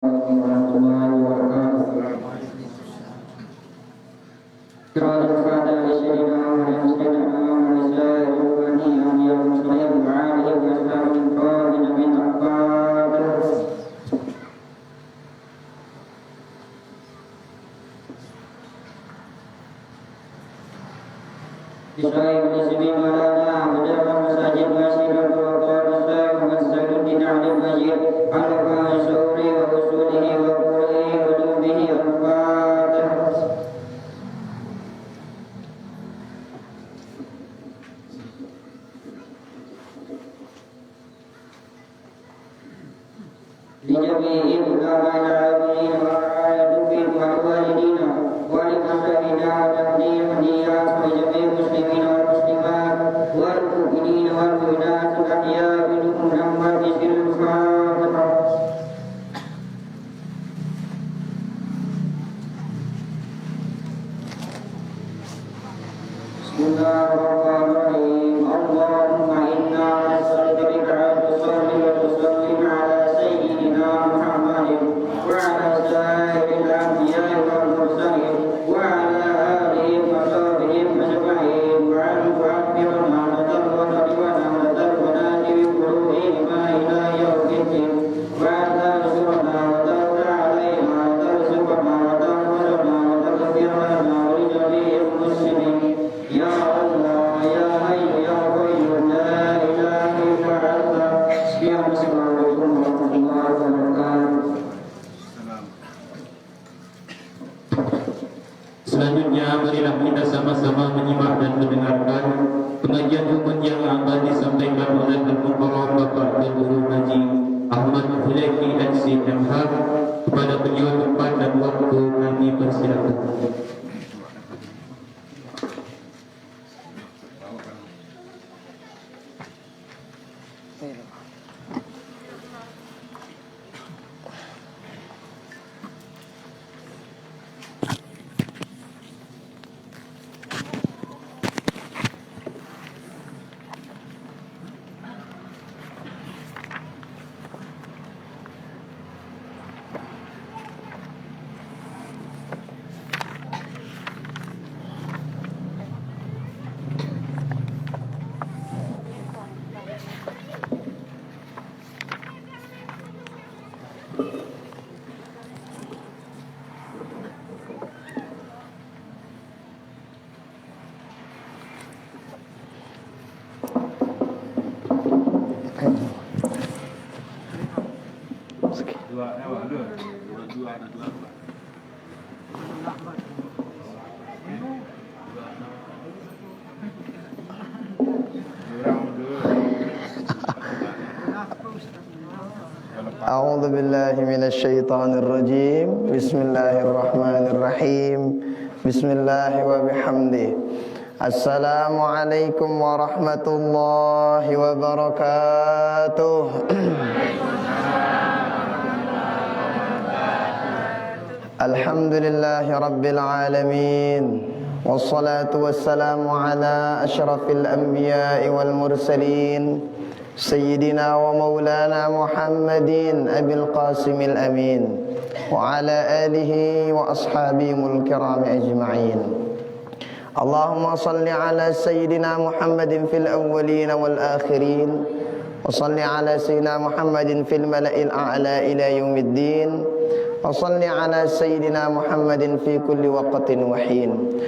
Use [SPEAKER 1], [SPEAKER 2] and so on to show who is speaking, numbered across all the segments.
[SPEAKER 1] warahmatullahi wabarakatuh. Qira'atul Fatiha li sayyidina Muhammadin sayyidina Muhammadin sayyidina Muhammadin wa alihi wa sahbihi min al-Fatiha. Bismillahirrahmanirrahim. Bismillahirrahmanirrahim. Wajah masajid masjidul Qur'an wa masjidul dina'il masjid al-Qur'an suri wa usulihi wa qur'ihi wa dubihi al-Fatiha. Lijami'il ulama'i al-'amilin wa ra'ayatuhum wa walidina wa limasahina wa tamdin hadiyat wa jami'il muslimin wal muslimat wal mu'minin wal mu'minat al-ahya'i minhum Muhammad fil Fatiha. Bismillahirrahmanirrahim. Allahumma inna nas'aluka bika an tusalli wa tusallim ala sayyidina Muhammadin wa ala sayyidil anbiya'i wal mursalin wa ala alihi wa sahbihi ajma'in wa an tu'akhirna wa tarwana wa tarwana bi qulubina ila yawmiddin wa an tarzuqna wa tarda alaina wa tarzuqna wa tarwana wa taghfir lana wa li jami'il muslimin. Ya Allah, Ya Hayyu Ya Qayyum, La ilaha illa Anta. Assalamualaikum warahmatullahi wabarakatuh.
[SPEAKER 2] Selanjutnya marilah kita sama-sama menyimak dan mendengarkan pengajian umum yang akan disampaikan oleh Al-Mukarram Bapak dan Guru Haji Ahmad Hulaifi MH. Kepada beliau tempat dan waktu kami persilakan.
[SPEAKER 3] A'udzu billahi minasyaitonir rajim. Bismillahirrahmanirrahim. Bismillahi wa bihamdi. Assalamualaikum warahmatullahi wabarakatuh. Alhamdulillahi rabbil alamin. Wassalatu wassalamu ala asyrafil anbiya'i wal mursalin Sayyidina wa maulana Muhammadin Abil Qasimil Amin wa ala alihi wa ashabihul kirami ajma'in. Allahumma salli ala Sayyidina Muhammadin fil awwalin wal akhirin wa salli ala Sayyidina Muhammadin fil mala'il a'la ila yaumiddin wa salli ala Sayyidina Muhammadin fi kulli waqtin wa hin.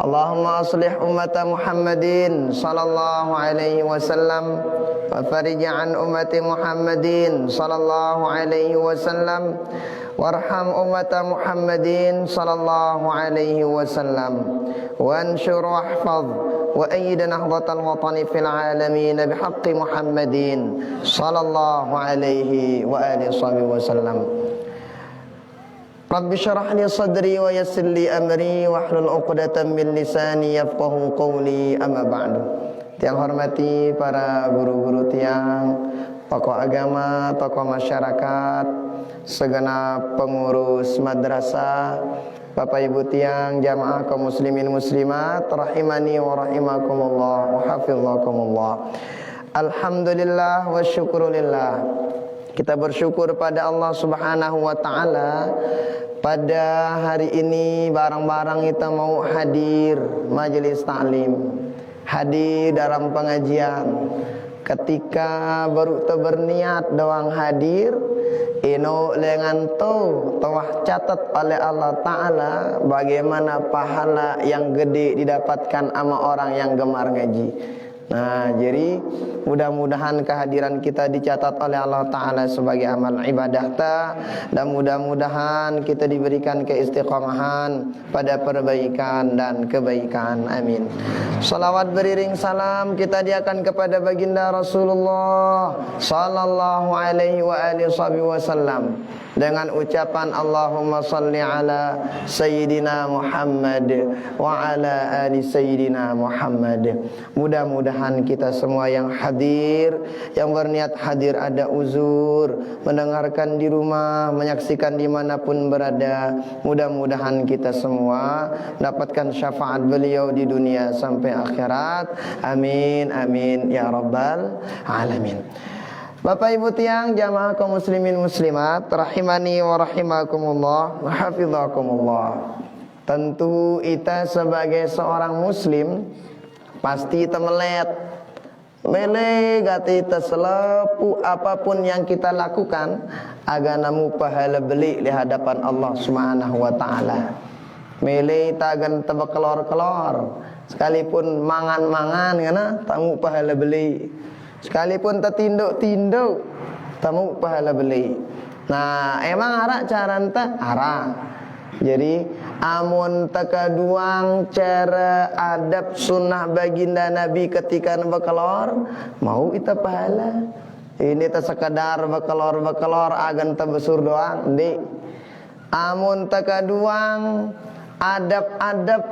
[SPEAKER 3] Allahumma aslih ummata Muhammadin sallallahu alaihi wasallam wa farij an ummati Muhammadin sallallahu alaihi wasallam warham ummata Muhammadin sallallahu alaihi wasallam wanshur wahfaz wa ayyid nahdatal watani fil alamin bihaqqi Muhammadin sallallahu alaihi wa alihi wasallam. Rabbi syrah li sadri wa yassir li amri wahlul 'uqdatam min lisani yafqahu qawli, amma ba'du. Yang hormati para guru-guru tiang, tokoh agama, tokoh masyarakat, segenap pengurus madrasah, Bapak Ibu tiang, jamaah kaum muslimin muslimat, rahimani wa rahimakumullah wa hafizakumullah. Alhamdulillah wa syukrulillah. Kita bersyukur pada Allah Subhanahu wa taala pada hari ini barang-barang kita mau hadir majelis taklim, hadir dalam pengajian. Ketika baru berniat doang hadir, ino lengan telah catat oleh Allah Ta'ala bagaimana pahala yang gede didapatkan sama orang yang gemar ngaji. Nah, jadi mudah-mudahan kehadiran kita dicatat oleh Allah Ta'ala sebagai amal ibadah dan mudah-mudahan kita diberikan keistiqomahan pada perbaikan dan kebaikan. Amin. Salawat beriring salam kita diakan kepada baginda Rasulullah sallallahu alaihi wa alihi wasallam dengan ucapan Allahumma salli ala Sayyidina Muhammad wa ala ali Sayyidina Muhammad. Mudah-mudahan kita semua yang hadir, yang berniat hadir ada uzur, mendengarkan di rumah, menyaksikan dimanapun berada, mudah-mudahan kita semua dapatkan syafaat beliau di dunia sampai akhirat. Amin, amin ya rabbal alamin. Bapak Ibu tiang jamaah kaum muslimin muslimat rahimani wa rahimakumullah wa hafizakumullah. Tentu kita sebagai seorang muslim pasti kita mele gati kita selapu apapun yang kita lakukan agar namu pahala beli di hadapan Allah Subhanahu wa taala. Mele tagan tebekelor-kelor sekalipun mangan-mangan ngana tamu pahala beli. Sekalipun tertinduk-tinduk tamu pahala beli. Nah, emang ara cara enta? Ara. Jadi amun tekaduang cara adab sunnah baginda Nabi ketika bekelor, mau kita pahala. Ini tak sekadar bekelor agan terbesur doang, di. Amun tekaduang adab-adab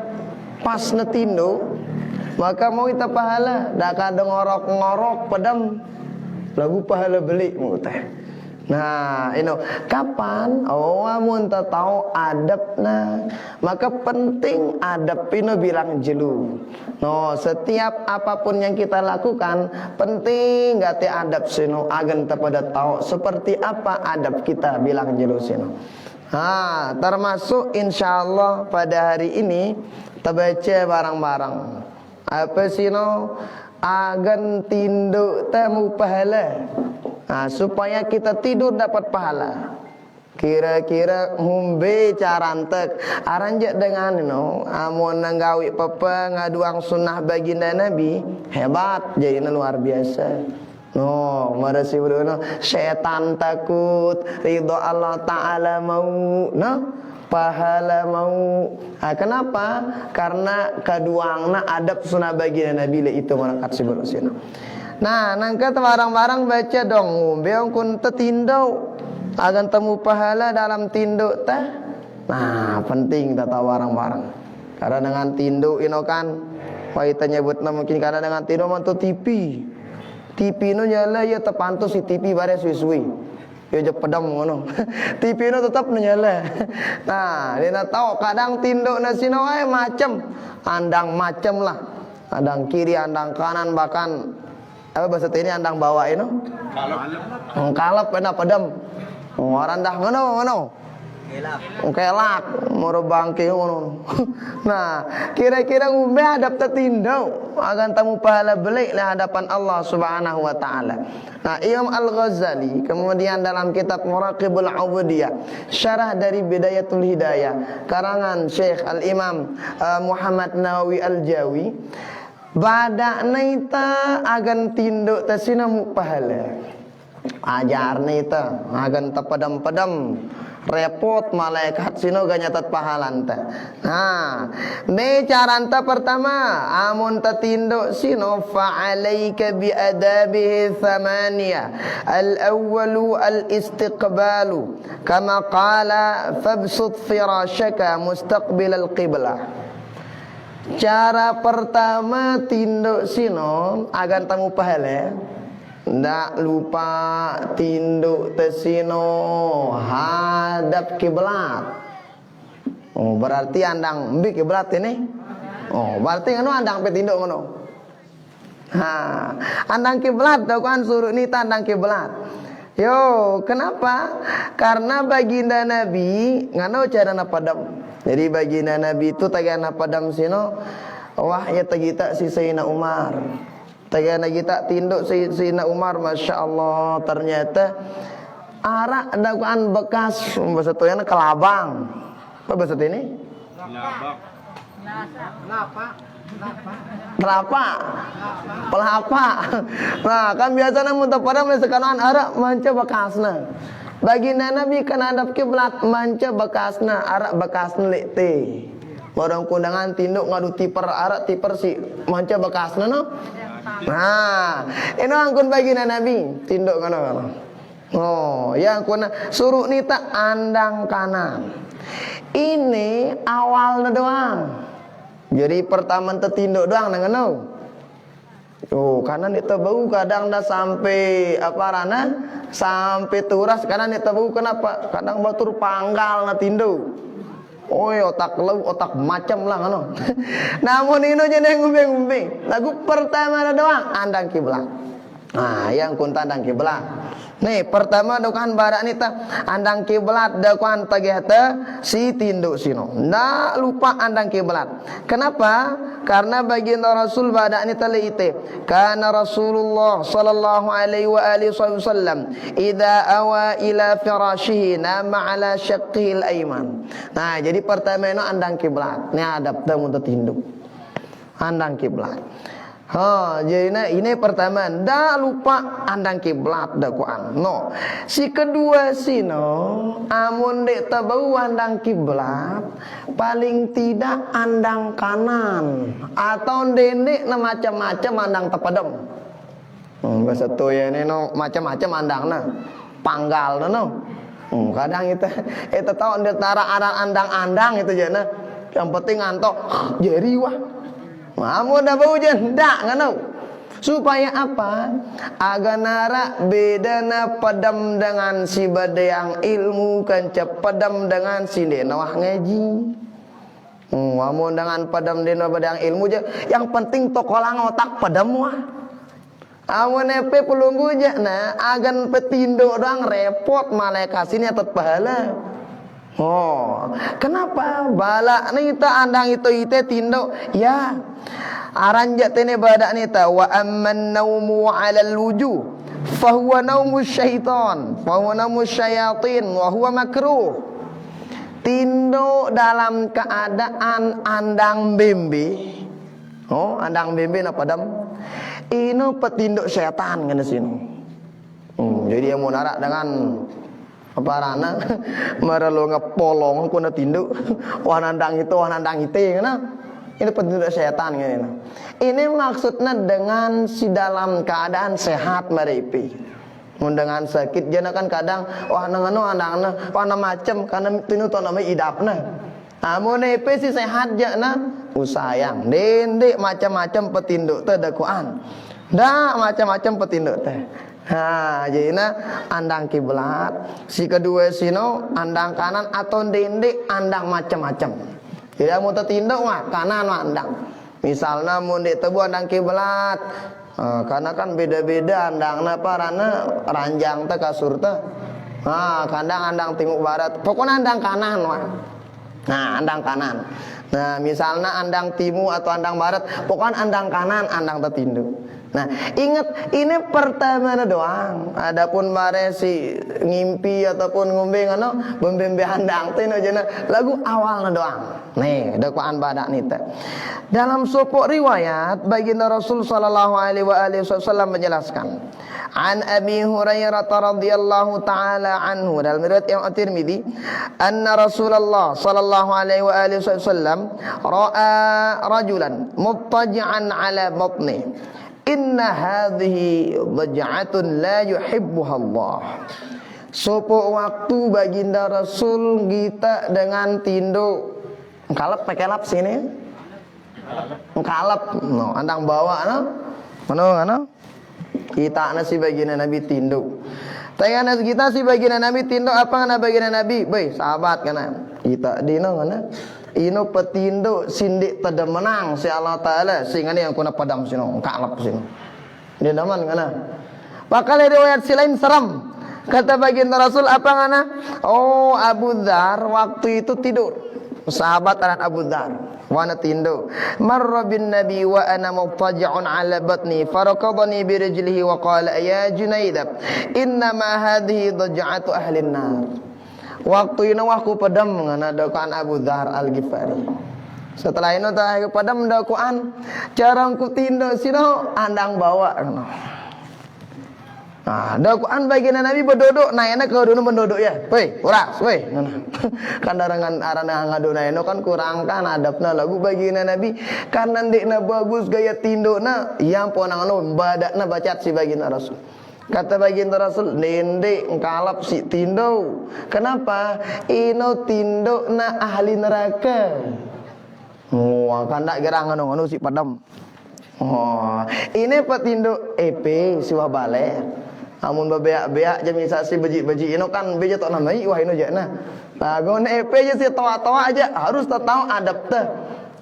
[SPEAKER 3] pas netinduk, maka mau kita pahala. Dak kadang ngorok-ngorok pedam lagu pahala beli mau teh. Nah, ino kapan? Oh, amun tak tahu adabna, maka penting adab ino bilang jelu. No, setiap apapun yang kita lakukan penting gati adab sino agan pada tahu seperti apa adab kita bilang jelu sino. Nah, termasuk insyaallah pada hari ini kita baca barang-barang. Apa sino agan tinduk temu pahala. Nah, supaya kita tidur dapat pahala. Kira-kira ngumbe carantek aranjak dengan amun nanggawi papa ngaduang sunnah baginda Nabi hebat jadi luar biasa. No, marasi bro, setan takut, ridho Allah Ta'ala mau, no, pahala mau. Nah, kenapa? Karena kaduangna adab sunnah baginda Nabi itu mangkat si bro sino. Nah, nangka barang-barang baca dong, beong kun tetindau agan temu pahala dalam tinduk teh. Nah, penting tata barang-barang. Karena dengan tinduk ino kan, wah kita nyebutna mungkin karena dengan tinduk mantu TV. TV no nyala ya tepantu si TV bare suwi-suwi. Ya je pedam ngono. TV no tetap nyala. Nah, dia tahu kadang tinduk na sino ae macem, andang macem lah. Andang kiri, andang kanan bahkan apa bahasa ini andang bawah itu? Kalap pena pedam. Orang dah ngono. Kelak moro bangke ngono. Nah, kira-kira ngumbe hadap tetindau agan tamu pahala beli di hadapan Allah Subhanahu wa taala. Nah, Imam Al-Ghazali kemudian dalam kitab Muraqibul Ubudiyah, syarah dari Bidayatul Hidayah, karangan Syekh Al-Imam Muhammad Nawawi Al-Jawi, badak naita agan tinduk tasina mu pahala. Ajar naita agan tapadam-padam repot malaikat sino ganyatat pahalanta. Nah, caranta pertama amun tatinduk sino fa'alaika bi adabihi thamaniya. Al-awwalu al-istiqbalu kama qala fabsut firashaka mustaqbil al-qiblah. Cara pertama tinduk sino agan tamu pahala. Ndak lupa tinduk tesino hadap kiblat. Oh, berarti andang mbi kiblat ini. Oh, berarti ngono andang pe tinduk ngono. Ha, andang kiblat dak kan suruh ni andang kiblat. Yo, kenapa? Karena baginda Nabi ngano cara na padam. Jadi baginda Nabi itu tagana padam sino wah ya tagita si Sayyidina Umar. Tagana kita tinduk si Sayyidina Umar, Masya Allah, ternyata arak dakwaan bekas bahasa tuyana kelabang. Apa bahasa ini? Pelapa. Nah, kan biasanya muntah pada sekarang arak manca bekasna. Baginda Nabi kan hadap kiblat manca bekasna, arak bekasna lekte. Orang kundangan tinduk ngadu tiper arak tiper si manca bekasna no. Nah, ini angkun baginda Nabi tinduk ngono. Oh, yang kuna suruh nita andang kanan. Ini awalnya doang. Jadi pertama tertinduk doang dengan no. Oh, karena itu bau kadang dah sampai apa rana sampai turas karena itu bau kenapa? Kadang batur panggal na tinduk. Oh, otak lau otak macam lah kan. Namun ini jadi ngumbe-ngumbe. Lagu pertama doang andang kiblat. Nah, yang kun tandang kiblat. Nih, pertama dokan barak nita andang kiblat dokan tagihata si tinduk sino. Ndak lupa andang kiblat. Kenapa? Karena baginda Rasul badak nita leite. Kana Rasulullah sallallahu alaihi wa alihi wasallam idza awa ila firashihi nama ala syaqqihi al-ayman. Nah, jadi pertama itu andang kiblat. Ini adab tamu tinduk. Andang kiblat. Jadi ini pertama, ndak lupa andang kiblat dakwaan. No, si kedua amun dek tabau andang kiblat, paling tidak andang kanan atau dendek na macam-macam andang tepadem. Bahasa tu ya ini no macam-macam andang na, panggal no. Kadang itu tahu antara andang-andang itu je na. Yang penting antok jeri wah. Mamun dah bau je ndak ngano. Supaya apa? Agar narak bedana padam dengan si badang ilmu kan padam dengan si denawah ngaji. Mamun dengan padam denawah badang ilmu je. Yang penting tokolang otak padam wah. Amun epe pelunggu je na agan petinduk doang repot malaikat sini atat pahala. Oh, kenapa? Balak nita andang itu ite tinduk ya. Aranjak tene badak nita wa amman naumu 'ala al-wujuh fa huwa naumu syaitan, fa huwa naumu syayatin wa huwa makruh. Tinduk dalam keadaan andang bembe. Oh, andang bembe na padam. Ino petinduk setan ngene sini. Jadi yang mau narak dengan apa rana maralo ngepolong ku na tinduk wanandang itu wanandang ite ngana. Ini petinduk setan ngene. Ini maksudnya dengan si dalam keadaan sehat merepi. Mun dengan sakit jana kan kadang wah nangano andangna wana macem karena tinu to namanya idapna. Amun epe si sehat jana usayang dendek macam-macam petinduk teh dakwaan. Dah macam-macam petinduk teh. Jadi andang kiblat, si kedua sino andang kanan atau dendek andang macam-macam. Jadi mau tertinduk mah kanan mah andang. Misalnya mau dek tebu andang kiblat, karena kan beda-beda andangna parana ranjang teh kasur teh. Kadang andang timur barat, pokoknya andang kanan mah. Nah, andang kanan. Nah, misalnya andang timur atau andang barat, pokoknya andang kanan andang tertinduk. Nah, ingat ini pertama doang. Adapun mare si ngimpi ataupun ngombe ngono, bembembe handang teh aja lagu awalnya doang. Nih, dakwaan badak nita. Dalam sopok riwayat baginda Rasul sallallahu alaihi wasallam menjelaskan, an Abi Hurairah radhiyallahu taala anhu dalam riwayat Imam At-Tirmidzi, anna Rasulullah sallallahu alaihi wasallam ra'a rajulan muttaji'an ala batni. Inna hadhihi dhaj'atun la yuhibbuha Allah. Sopo waktu baginda Rasul kita dengan tinduk kalep pakai lap sini. Kalep no andang bawa no. Mana? Kita nasi baginda Nabi tinduk. Tanya nasi kita si baginda Nabi tinduk apa ngana baginda Nabi? Baik, sahabat kana. Kita dino ngana. Ino petinduk sindik tada menang si Allah Ta'ala sehingga ni yang kuna padam sino kalap sino. Dia daman kana. Bakal riwayat si lain seram. Kata baginda Rasul apa ngana? Oh, Abu Dzar waktu itu tidur. Sahabat anak Abu Dzar wana tindo marra bin nabi wa ana muttaji'un ala batni farakadani bi rijlihi wa qala ya Junaid inna ma hadhihi daj'atu ahli an-nar. Waktu itu aku padam ngana dakwaan Abu Dzar Al-Ghifari. Setelah itu tak padam dakwaan cara ku tindo sino andang bawa. Nah, dakwaan bagian Nabi berdodok, nah enak kalau dulu berdodok ya, woi, uras, woi, kan darangan arana ngadu naeno kan kurang kan adabna lagu bagian Nabi, kan nandekna bagus gaya tindokna, yang ponangan badakna bacat si bagian Rasul. Kata bagian Rasul, nende ngkalap si tindo, kenapa? Ino tindokna ahli neraka. Oh, kan tak gerang anu si padam. Oh, ini petinduk EP si wabale. Amun bebeak-beak je misasi beji-beji ino kan beje tok namai wah ino je nah. Lagu EP je si toa-toa aja harus tahu adab teh.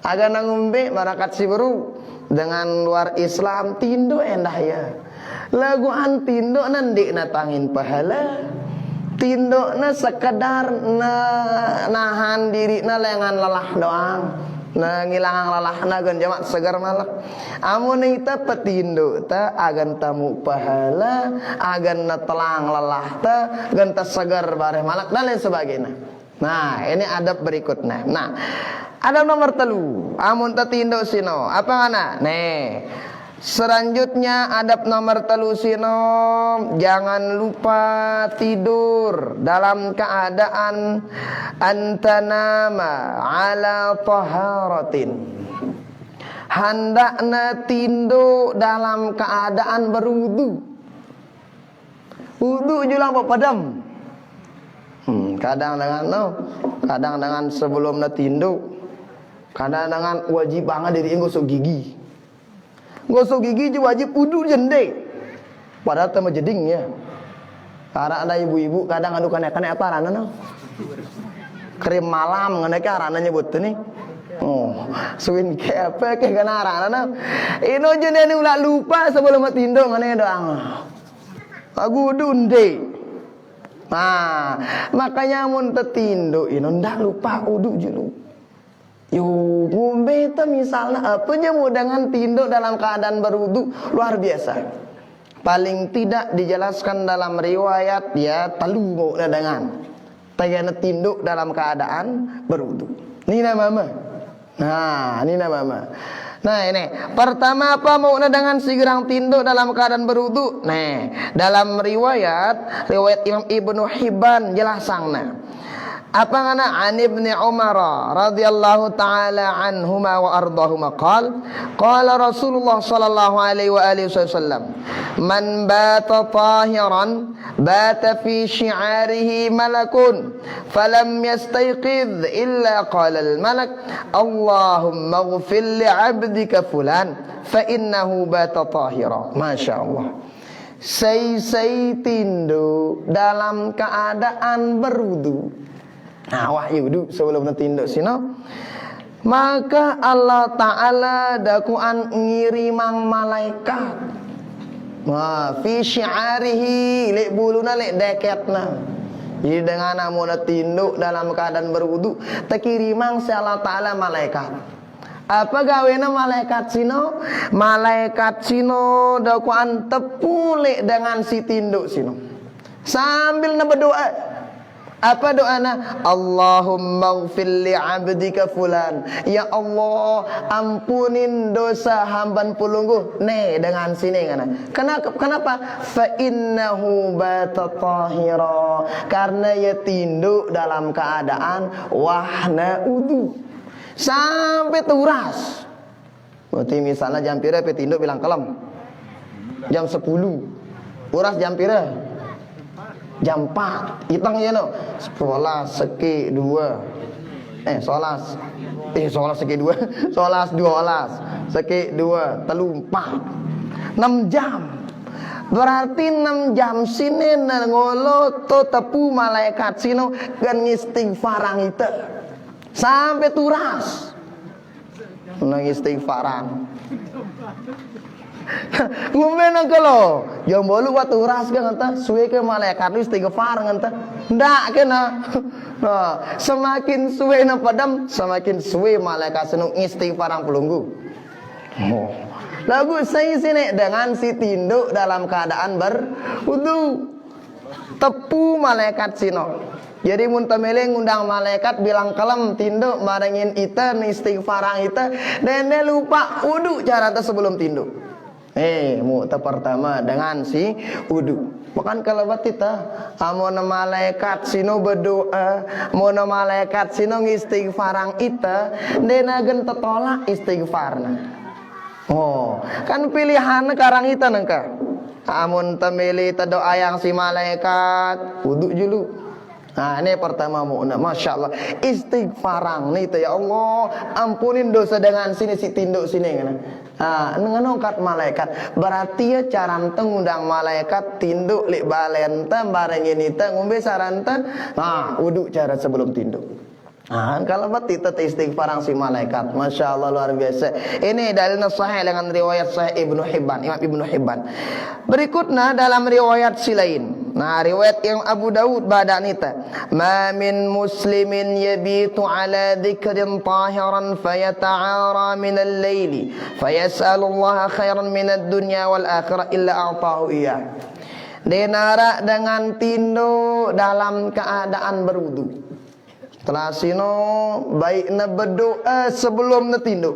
[SPEAKER 3] Aga nangumbe marakat si baru dengan luar Islam tindo endah ya. Lagu an tindo nandik natangin pahala. Tindo na sekedar nahan diri na lengan lelah doang. Nah ngilangang lalahna gan jamak segar malak. Amun ita petindo ta agan tamu pahala, agan na telang lelah ta, gan ta segar bareh malak dan lain sebagainya. Nah, ini adab berikutnya. Nah, adab nomor 3. Amun ta tindo sino, apa ngana? Nih. Selanjutnya adab nomor 3 sino, jangan lupa tidur dalam keadaan antanama ala taharatin. Hendakna tindo dalam keadaan berwudu. Wudu julang padam. Kadang dengan sebelum na tindo, kadang dengan wajib banget diri gosok gigi. Gosok gigi juga wajib wudu jende. Padahal tema jedingnya. Karena ada ibu-ibu kadang anu kena-kena apa ranana? Krim malam ngene ke arana nyebut nih. Oh, suin ke apa ke kana arana? Ino jende anu lupa sebelum tindo ngene doang. Aku wudu ndek. Nah, makanya mun tetindo ino ndak lupa wudu julu. Yo, ngombe itu misalnya apa jamu dengan tindo dalam keadaan berwudu luar biasa. Paling tidak dijelaskan dalam riwayat ya telu mau dengan tagana tindo dalam keadaan berwudu. Nina mama. Nah, nina mama. Nah ini pertama apa mau dengan sigerang tindo dalam keadaan berwudu. Nah, dalam riwayat Imam Ibnu Hibban jelasangna. Apa ngana an Ibnu Umar radhiyallahu taala anhuma wa ardahuma qala Rasulullah sallallahu alaihi wa alihi wasallam man bata tahiran bata fi syi'arihi malakun falam yastayqidh illa qala al malak Allahumma ighfir li 'abdika fulan fa innahu bata tahira. Masyaallah. Say tindo dalam keadaan berwudu. Nah, wahyu wudu sebelum tindak sino. Maka Allah Ta'ala dakuan ngirimang malaikat. Wah, fi syi'arihi lek buluna lek deketna. Jadi dengan amun tinduk dalam keadaan berwudu, tekirimang si Allah Ta'ala malaikat. Apa gawena malaikat sino? Malaikat sino dakuan tepulek dengan si tinduk sino. Sambil na berdoa. Apa doana? Allahumma ighfir li 'abdika fulan. Ya Allah, ampunin dosa hamban pulunggu. Nih dengan sini ngana. Kenapa? Fa innahu bata tahira. Karena ya tinduk dalam keadaan wahna udu. Sampai turas. Berarti misalnya jam pira pe tinduk bilang kelem. Jam 10. Uras jam pira? Jam 4 itang ya no solas seki 2 solas seki 2 solas 12 seki 2 telu 4 6 jam berarti 6 jam sini ngolo to tepu malaikat sino gan ngistighfarang itu sampai turas nang istighfaran Ngombe nang kalau yang bolu waktu ras ke nganta suwe ke malaikat lu istighfar nganta ndak kena. Nah, semakin suwe na padam semakin suwe malaikat senung istighfar ang pelunggu. Oh. Lagu saya sini dengan si tinduk dalam keadaan berwudu. Tepu malaikat sino. Jadi muntamele ngundang malaikat bilang kalem tinduk marengin ita istighfarang ita dan dia lupa wudu cara sebelum tinduk. Mu'ta pertama dengan si wudu. Makan kalabat kita amona malaikat sino berdoa, mona malaikat sino istighfarang ita dena gen tetolak istighfarna. Oh, kan pilihan karang ita nangka. Amun temeli doa yang si malaikat wudu dulu. Nah ini pertama mu'na, Masya Allah istighfarang nih ya Allah ampunin dosa dengan sini si tinduk sini kan. Nah ngenongkat malaikat berarti ya cara ngundang malaikat tinduk lik balenta barengin ita ngombe saranta. Nah wudu cara sebelum tinduk. Nah, kalau betul istighfarang si malaikat, Masya Allah luar biasa. Ini dalilnya sahih dengan riwayat sahih Ibnu Hibban, Imam Ibnu Hibban. Berikutnya dalam riwayat si lain. Nah, riwayat yang Abu Dawud badan itu. Ma min muslimin yabitu ala dzikrin tahiran fayata'ara min al-laili fayas'alullaha khairan min ad-dunya wal akhirah illa a'tahu iyah. Denara dengan tindo dalam keadaan berwudu. Setelah sino baiknya berdoa sebelum netinduk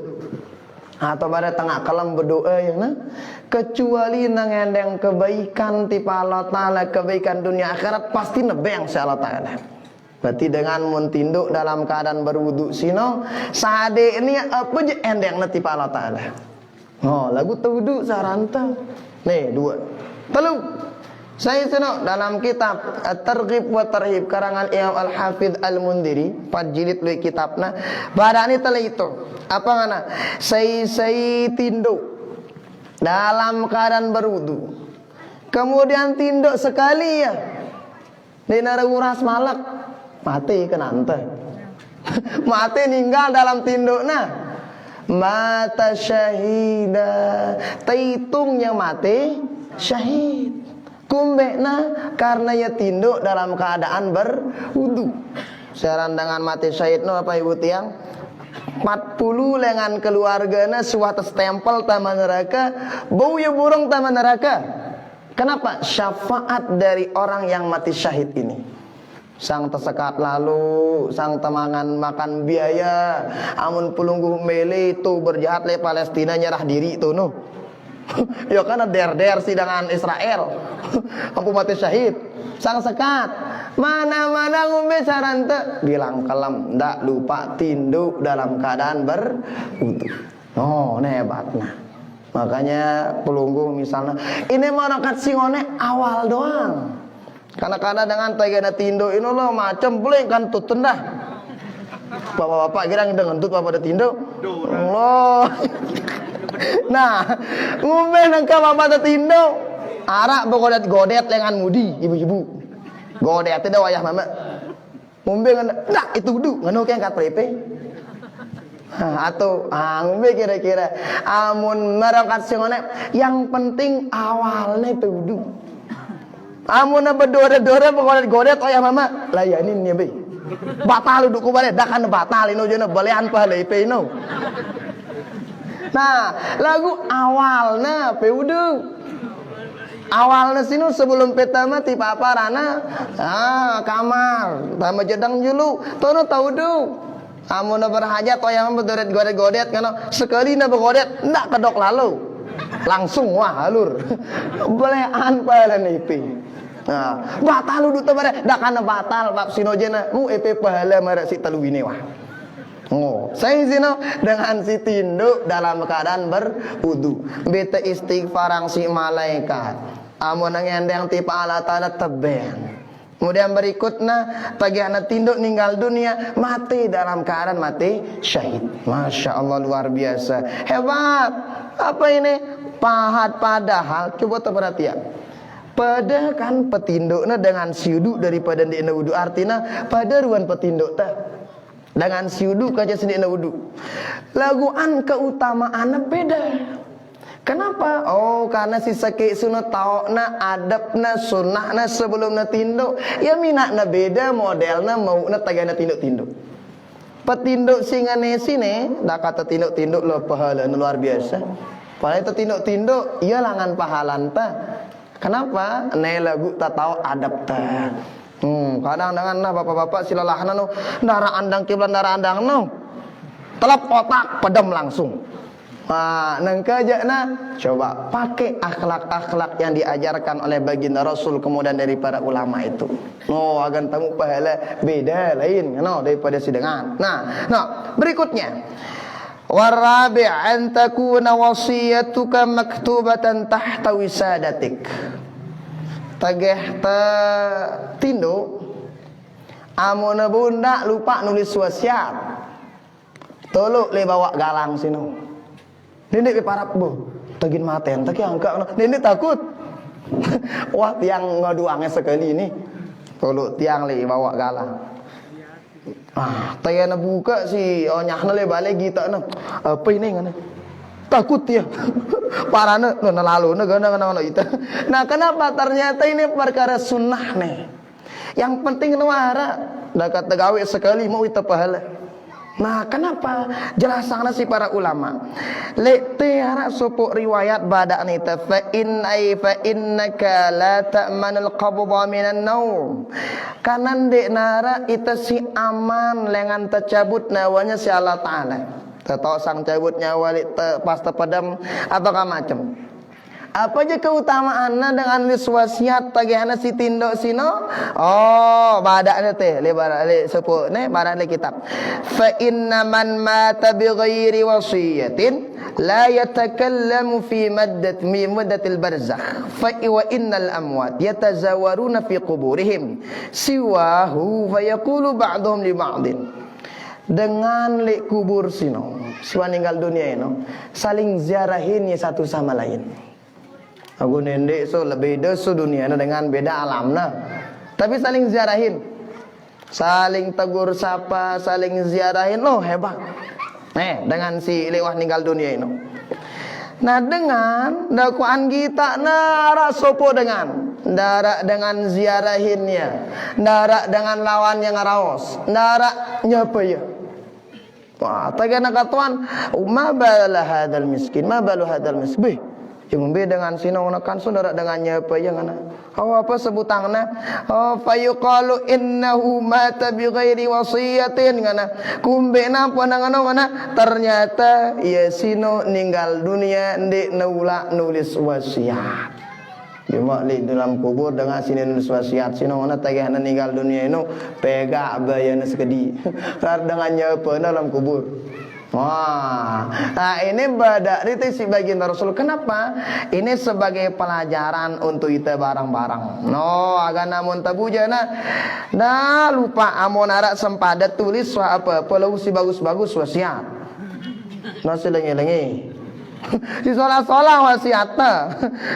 [SPEAKER 3] atau pada tengah kalam berdoa ya na kecuali nangendeng kebaikan tipa Allah Ta'ala kebaikan dunia akhirat pasti nebeng si Allah Ta'ala. Berarti dengan mentinduk dalam keadaan berwudu sino sade ini apa je endeng tipa Allah Ta'ala. Oh lagu tawudu saranta nih dua telu. Saya senang dalam kitab At-Targhib wa Tarhib karangan Imam Al-Hafidh Al-Mundhiri 4 jilid lui kitabna badani tele itu apa ngana saya tinduk dalam keadaan berwudu kemudian tinduk sekali ya dina uras malak mati kenante mati ninggal dalam tindukna mata syahida taitung yang mati syahid kumbekna karena ya tinduk dalam keadaan berwudu. Sekarang dengan mati syahid no apa ibu tiang 40 lengan keluargana suatu stempel taman neraka bau ya burung taman neraka. Kenapa? Syafaat dari orang yang mati syahid ini. Sang tersekat lalu, sang temangan makan biaya, amun pulungguh mele itu berjahat le Palestina nyerah diri itu no. Ya karena der sidangan Israel ampu mati syahid sang sekat mana-mana ngombe sarante bilang kalem ndak lupa tinduk dalam keadaan berwudu. Oh hebatnya makanya pelunggu misalnya ini mau nakat singone awal doang karena dengan tegana tinduk ini lo macam boleh kan tutun dah bapak-bapak kira dengan tut bapak ada tinduk Allah. Nah, ngombe nangka bapak tetindo, arak godet lengan mudi ibu-ibu. Godet itu wayah mama. Ngombe ndak itu wudu, ngano ke angkat prepe. Atau ngombe kira-kira amun merangkat singone yang penting awalnya itu wudu. Amun berdore-dore godet wayah mama, layanin ya be. Batal wudu ku bare, dak kan batal ino jeuna balean pa lepe ino. Nah, lagu awalnya peudu. Awalnya sini sebelum petama tipe apa rana? Kamar, tama jedang dulu. Tono tahu du. Kamu na berhajat yang bergodet-godet karena sekali na bergodet ndak kedok lalu. Langsung wah halur. Belean pahala nipi. Nah, batal du teu bare, dak kana batal bab sinojena. Mu epe pahala mare si telu ini wah. Oh, saya zino dengan si tinduk dalam keadaan berwudu. Beta istighfarang si malaikat. Amun ngendeng tipe Allah Ta'ala tebeng. Kemudian berikutnya pagi anak tinduk ninggal dunia mati dalam keadaan mati syahid. Masya Allah luar biasa. Hebat. Apa ini? Pahat padahal coba perhatian. Pada kan petinduknya dengan siudu daripada di wudu artinya pada ruan petinduk teh. Dengan siudu kaca sendiri wudu. Laguan keutamaannya beda. Kenapa? Oh, karena si sakit sunat taokna, adabna, sunnahna sebelumna tinduk. Ya minatna beda, modelna mauna tagana tinduk-tinduk. Petinduk singane sini, dah kata tinduk-tinduk lo pahala luar biasa. Padahal itu tinduk-tinduk, ia langan pahalan ta. Kenapa? Ne lagu tak tahu adab ta. Kadang-kadang nah bapak-bapak silalahna no, darah andang kiblat darah andang no. Telap otak pedam langsung. Nah, nengkajana coba pakai akhlak-akhlak yang diajarkan oleh baginda Rasul kemudian dari para ulama itu. Oh, agan tamu pahala beda lain daripada sidangan. Nah, berikutnya. Warabi' an takuna wasiyatuka maktubatan tahta wisadatik. Tageh ta tinduk amuna bunda lupa nulis wasiat. Tolok le bawa galang sino. Nenek parap bu, tagin maten, tagi angka. Nenek takut. Wah, tiang ngaduangnya sekali ini. Tolok tiang le bawa galang. Tayana buka si onyahna le balik kita na. Apa ini ngana? Takut dia. Parana lalu na itu. Nah, kenapa ternyata ini perkara sunnah nih. Yang penting nuara dekat tegawe sekali mau itu pahala. Nah, kenapa? Jelasana si para ulama. Lekte hara supuk riwayat badak ni ta fa innaka la ta'manul qabdha minan naum. Kanan dek nara ita si aman lengan tercabut nyawanya si Allah Taala. Tahu sang cabut nyawa pas terpadam apakah macam? Apa aja keutamaannya dengan nulis wasiat tagahana si tindok sino? Oh, badaknya teh lebar sepuh ne badak le kitab. Fa inna man mata bighairi wasiyatin la yatakallamu fi muddatil barzakh. Fa wa innal amwat yatazawaruna fi quburihim siwahu fa yaqulu ba'dhum li ba'din. Dengan le kubur sino, siwa meninggal dunia ini saling ziarahin satu sama lain. Aku nendek so lebih dosa dunia dengan beda alamna. Tapi saling ziarahin. Saling tegur sapa, saling ziarahin. Oh, hebat. Dengan si lewah ninggal dunia ini. Nah, dengan dakwaan kita nara sopo dengan darak dengan ziarahinnya, darak dengan lawan yang raos, darak nyapa ya. Wah, tagana katuan, ma bala hadal miskin, ma balu hadal misbih. Yang beda dengan sino kan saudara dengannya apa yang ana. Oh, apa sebutangna? Oh, fayuqalu innahu mata bighairi wasiyatin ngana. Kumbe napa ngana ternyata ya sino ninggal dunia ndek naula nulis wasiat. Cuma di dalam kubur dengan sini nulis wasiat sino ngana tagahna ninggal dunia itu pega bayana sekedi. Kar dengannya apa dalam kubur. Wah, nah ini badak itu si baginda Rasul. Kenapa? Ini sebagai pelajaran untuk kita barang-barang. No, agak namun tabujana. Nah, lupa amon arak sempadat tulis apa? Pelau si bagus-bagus wasiat. No, selengi-lengi. Si solah-solah wasiatnya.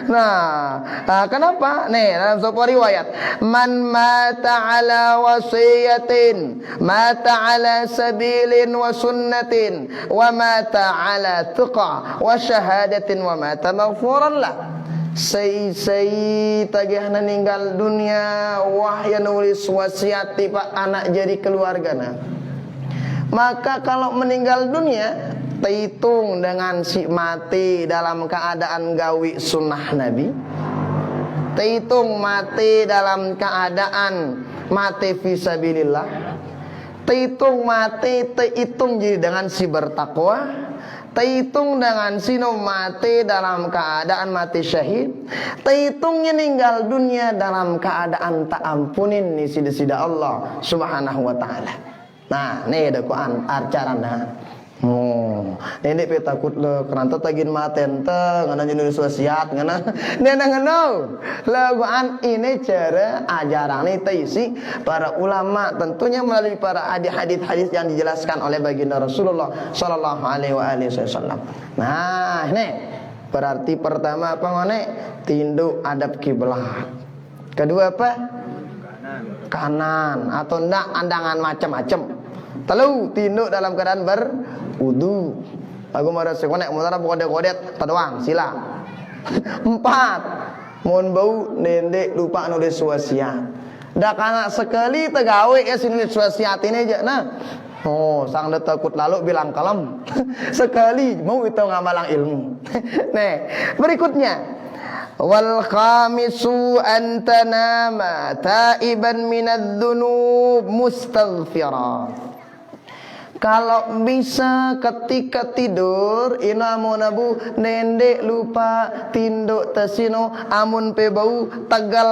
[SPEAKER 3] Nah, kenapa? Nih, dalam sebuah riwayat, man mata ala wasiyatin, mata ala sabilin wa sunnatin, wa mata ala tuqa wa syahadatin wa mata maghfuran lah. Say tagahna ninggal dunia wahya nulis wasiat tiba anak jadi keluargana. Maka kalau meninggal dunia terhitung dengan si mati dalam keadaan gawi sunnah Nabi, terhitung mati dalam keadaan mati fisabilillah, terhitung mati terhitung jadi dengan si bertakwa, terhitung dengan sino mati dalam keadaan mati syahid, terhitungnya meninggal dunia dalam keadaan tak ampunin ni sida-sida Allah subhanahu wa ta'ala. Nah, ni ada Quran arcarana. Nenek pe takut le kerana tagin maten te ngana nulis wasiat ngana nenek ngano laguan ini cara ajaran ini taisi para ulama tentunya melalui para hadis-hadis yang dijelaskan oleh baginda Rasulullah sallallahu alaihi wasallam. Nah, ini berarti pertama apa ngene? Tinduk adab kiblat. Kedua apa? Kanan atau ndak andangan macam-macam. Telu tinduk dalam keadaan berwudu. Lagu marah sekonek mutara kodet-kodet tadoang sila. 4. Mun bau nendek lupa nulis wasiat. Dak anak sekali tegawe ya nulis wasiat ini aja nah. Oh, sang dah takut lalu bilang kalem. Sekali mau itu ngamalang ilmu. Nih, berikutnya. Wal khamisu an tanama taiban minadz-dzunub mustaghfira. Kalau bisa ketika tidur inamun abu nendek lupa tinduk tasino amun pe bau tegal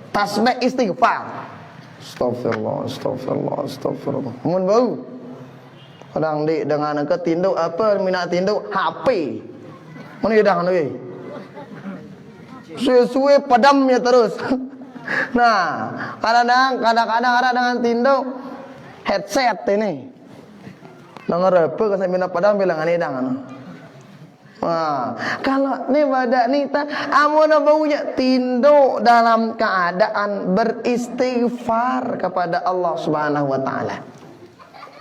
[SPEAKER 3] tasbih istighfar. Astagfirullah, astagfirullah, astagfirullah. Mun bau. Kadang di dengan ke tinduk apa minat tinduk HP. Mun idang deui. Suwe-suwe padamnya terus. Nah, kadang-kadang ada dengan tinduk headset ini. Dengar apa kalau minat padam bilang anidang. Nah, kalau ni badak ni tak amun baunya tinduk dalam keadaan beristighfar kepada Allah Subhanahu wa taala.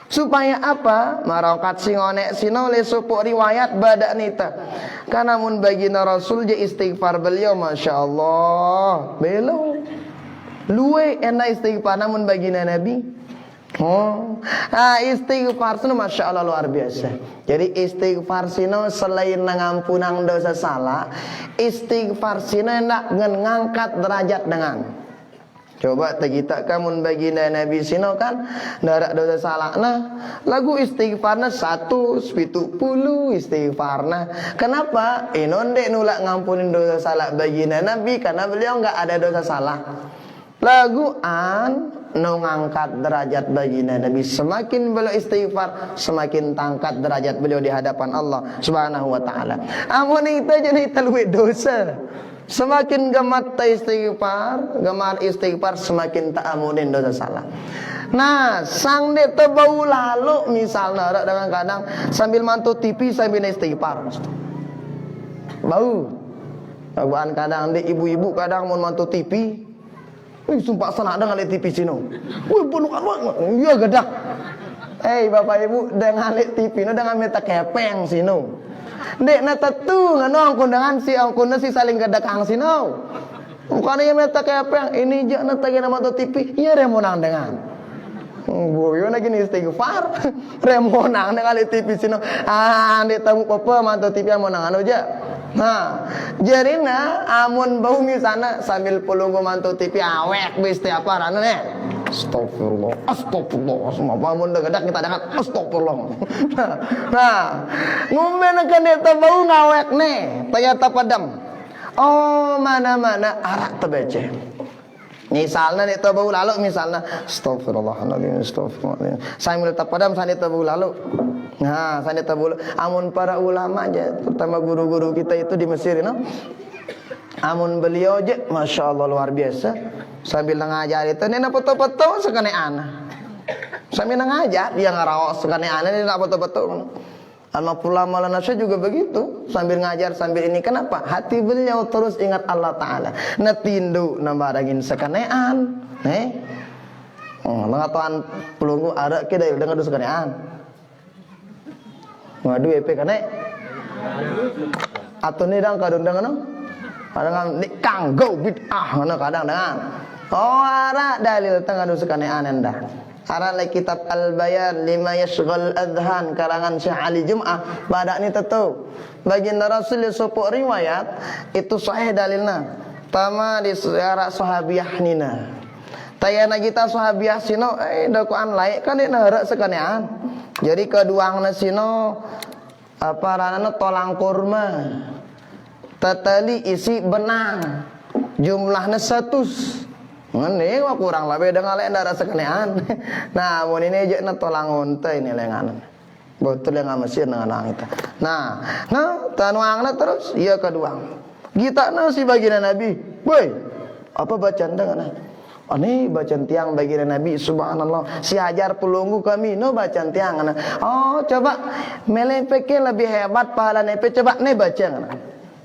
[SPEAKER 3] Supaya apa? Marokat singonek sinole supuk riwayat badak nita. Karena mun baginda Rasul je istighfar beliau masyaallah. Belo. Luwe enak istighfar namun baginda Nabi. Istighfar sino masyaallah luar biasa. Jadi istighfar sino selain ngampunang dosa salah, istighfar sino nak ngangkat derajat dengan. Coba kita kamun baginda Nabi sino kan darak dosa salah nah lagu istighfarna 170 istighfarna. Kenapa? Inonde nulak ngampunin dosa salah baginda Nabi karena beliau enggak ada dosa salah. Lagu ngangkat derajat baginda Nabi. Semakin beliau istighfar, semakin tangkat derajat beliau di hadapan Allah Subhanahu wa taala. Amun itu jadi luwe dosa. Semakin gemar istighfar, semakin tak amunin dosa salah. Nah, sang dek tebau lalu misalnya dengan kadang sambil mantu TV sambil istighfar. Bau. Bahan kadang dek ibu-ibu kadang mau mantu TV. Sumpah sana ada ngalik TV sino. Wih penuh banget. Iya gadak. Bapak ibu dengan ngalik TV no dengan meta kepeng sino. Dek na tatu ngano angkun dengan si angkun si saling gadak ang sino. Bukannya meta kepeng ini jak na tagi nama tu TV. Iya remonang dengan. Boyo lagi ni istighfar. Remonang dengan ngalik TV sino. Dek tamu papa mantu TV monang anu jak. Nah, jadi amun bau misana sambil pulunggu mantu TV awek bis tiap parana nih. Astagfirullah, astagfirullah. Semua amun degadak kita dengar astagfirullah. Nah, ngomben kan eta bau ngawek nih, ternyata padam. Oh, mana-mana arak terbaca. Misalnya ni bau lalu misalnya astagfirullahaladzim, astagfirullahaladzim. Sambil terpadam sambil bau lalu. Nah, saya tabul amun para ulama aja, terutama guru-guru kita itu di Mesir, no? Amun beliau aja, masya Allah luar biasa. Sambil ngajar itu, nena foto-foto sekane ana. Sambil ngajar, dia ngarawak sekane ana, nena foto-foto. Anak ulama lanasya juga begitu, sambil ngajar sambil ini. Kenapa? Hati beliau terus ingat Allah Taala. Natindu nambaragin sekanean, ngatuan pelunggu ada kita dengan dosa sekanean. Waduh EP kane atau ni dang kadang ano kadang ni kanggo bid'ah ana kadang dengan ara dalil tengah dosa kane ananda ara la kitab al-bayan lima yashghal adhan karangan Syekh Ali Jum'ah badak ni tetu baginda Rasul supuk riwayat itu sahih dalilna tama di ara sahabiah nina tayana kita sahabiah sino dakuan laik kan dia nara sekanean. Jadi keduangna sino apa ranana tolang kurma. Tatali isi benang. Jumlahnya 100. Ngene wah kurang lebih dengan lek nara sekanean. Nah, mun ini aja na tolang unta ini lengan. Betul yang Mesir dengan kita. Nah, tanuangna terus iya keduang. Kita si baginda Nabi. Boy, apa bacaan dengan ini bacaan tiang baginda Nabi subhanallah. Si hajar pelunggu kami no bacaan tiang. Oh coba melepeke lebih hebat pahala nepe coba ne baca.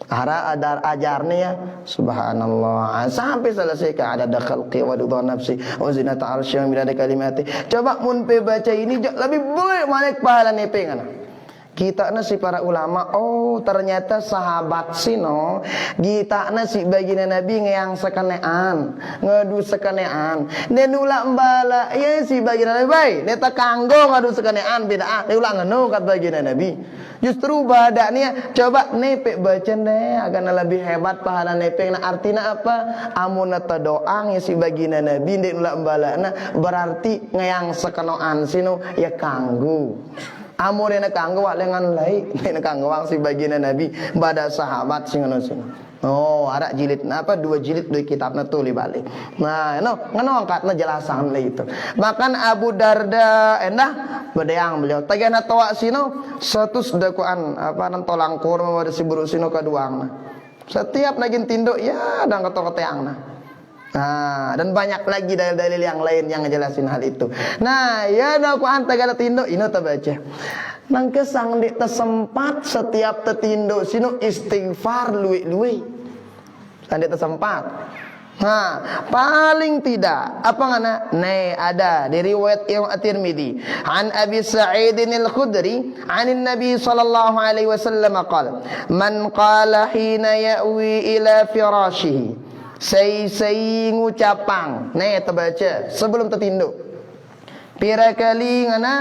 [SPEAKER 3] Ara adar ajarnya ya subhanallah sampai selesai ke ada khalqi wa ridha nafsi wa zinata arsy wa midada kalimati. Coba mun pe baca ini lebih boleh malek pahala nepe ngana. Kita na si para ulama, oh ternyata sahabat sino, kita na si baginda Nabi ngeyang sekenean, ngadu sekenean. Dan ulah mbala, ya si baginda Nabi, bay, neta kanggo ngadu sekenean beda. Dia ulah ngenu kat baginda Nabi. Justru badaknya coba nepek baca deh, agar lebih hebat pahala nepek. Nah artinya apa? Amun neta doang ya si baginda Nabi, dan ulah mbala na berarti ngeyang sekenean sino ya kanggo. Amun dena kanggo wak lengan lai, dena kanggo wak si baginda Nabi bada sahabat sing ngono sing. Oh, ada jilid apa 2 jilid 2 kitabna tuli balik. Nah, ngono angkatna jelasan le itu. Bahkan Abu Darda endah bedeang beliau. Tagana toa sino satus dakuan apa nan tolang kurma wada si buru sino kaduangna. Setiap nagin tinduk ya dang keteangna. Nah, dan banyak lagi dalil-dalil yang lain yang ngejelasin hal itu. Nah, ya dakwaan tagana tinduk ino ta baca. Nang kesang di tersempat setiap tetindo sino istighfar luwi-luwi. Andi tersempat. Nah, paling tidak apa ngana? Nih ada di riwayat Imam At-Tirmidzi an Abi Sa'id Al-Khudri an Nabi sallallahu alaihi wasallam qala man qala hina ya'wi ila firashihi say ngucapang nih terbaca sebelum tertinduk pira kali ngana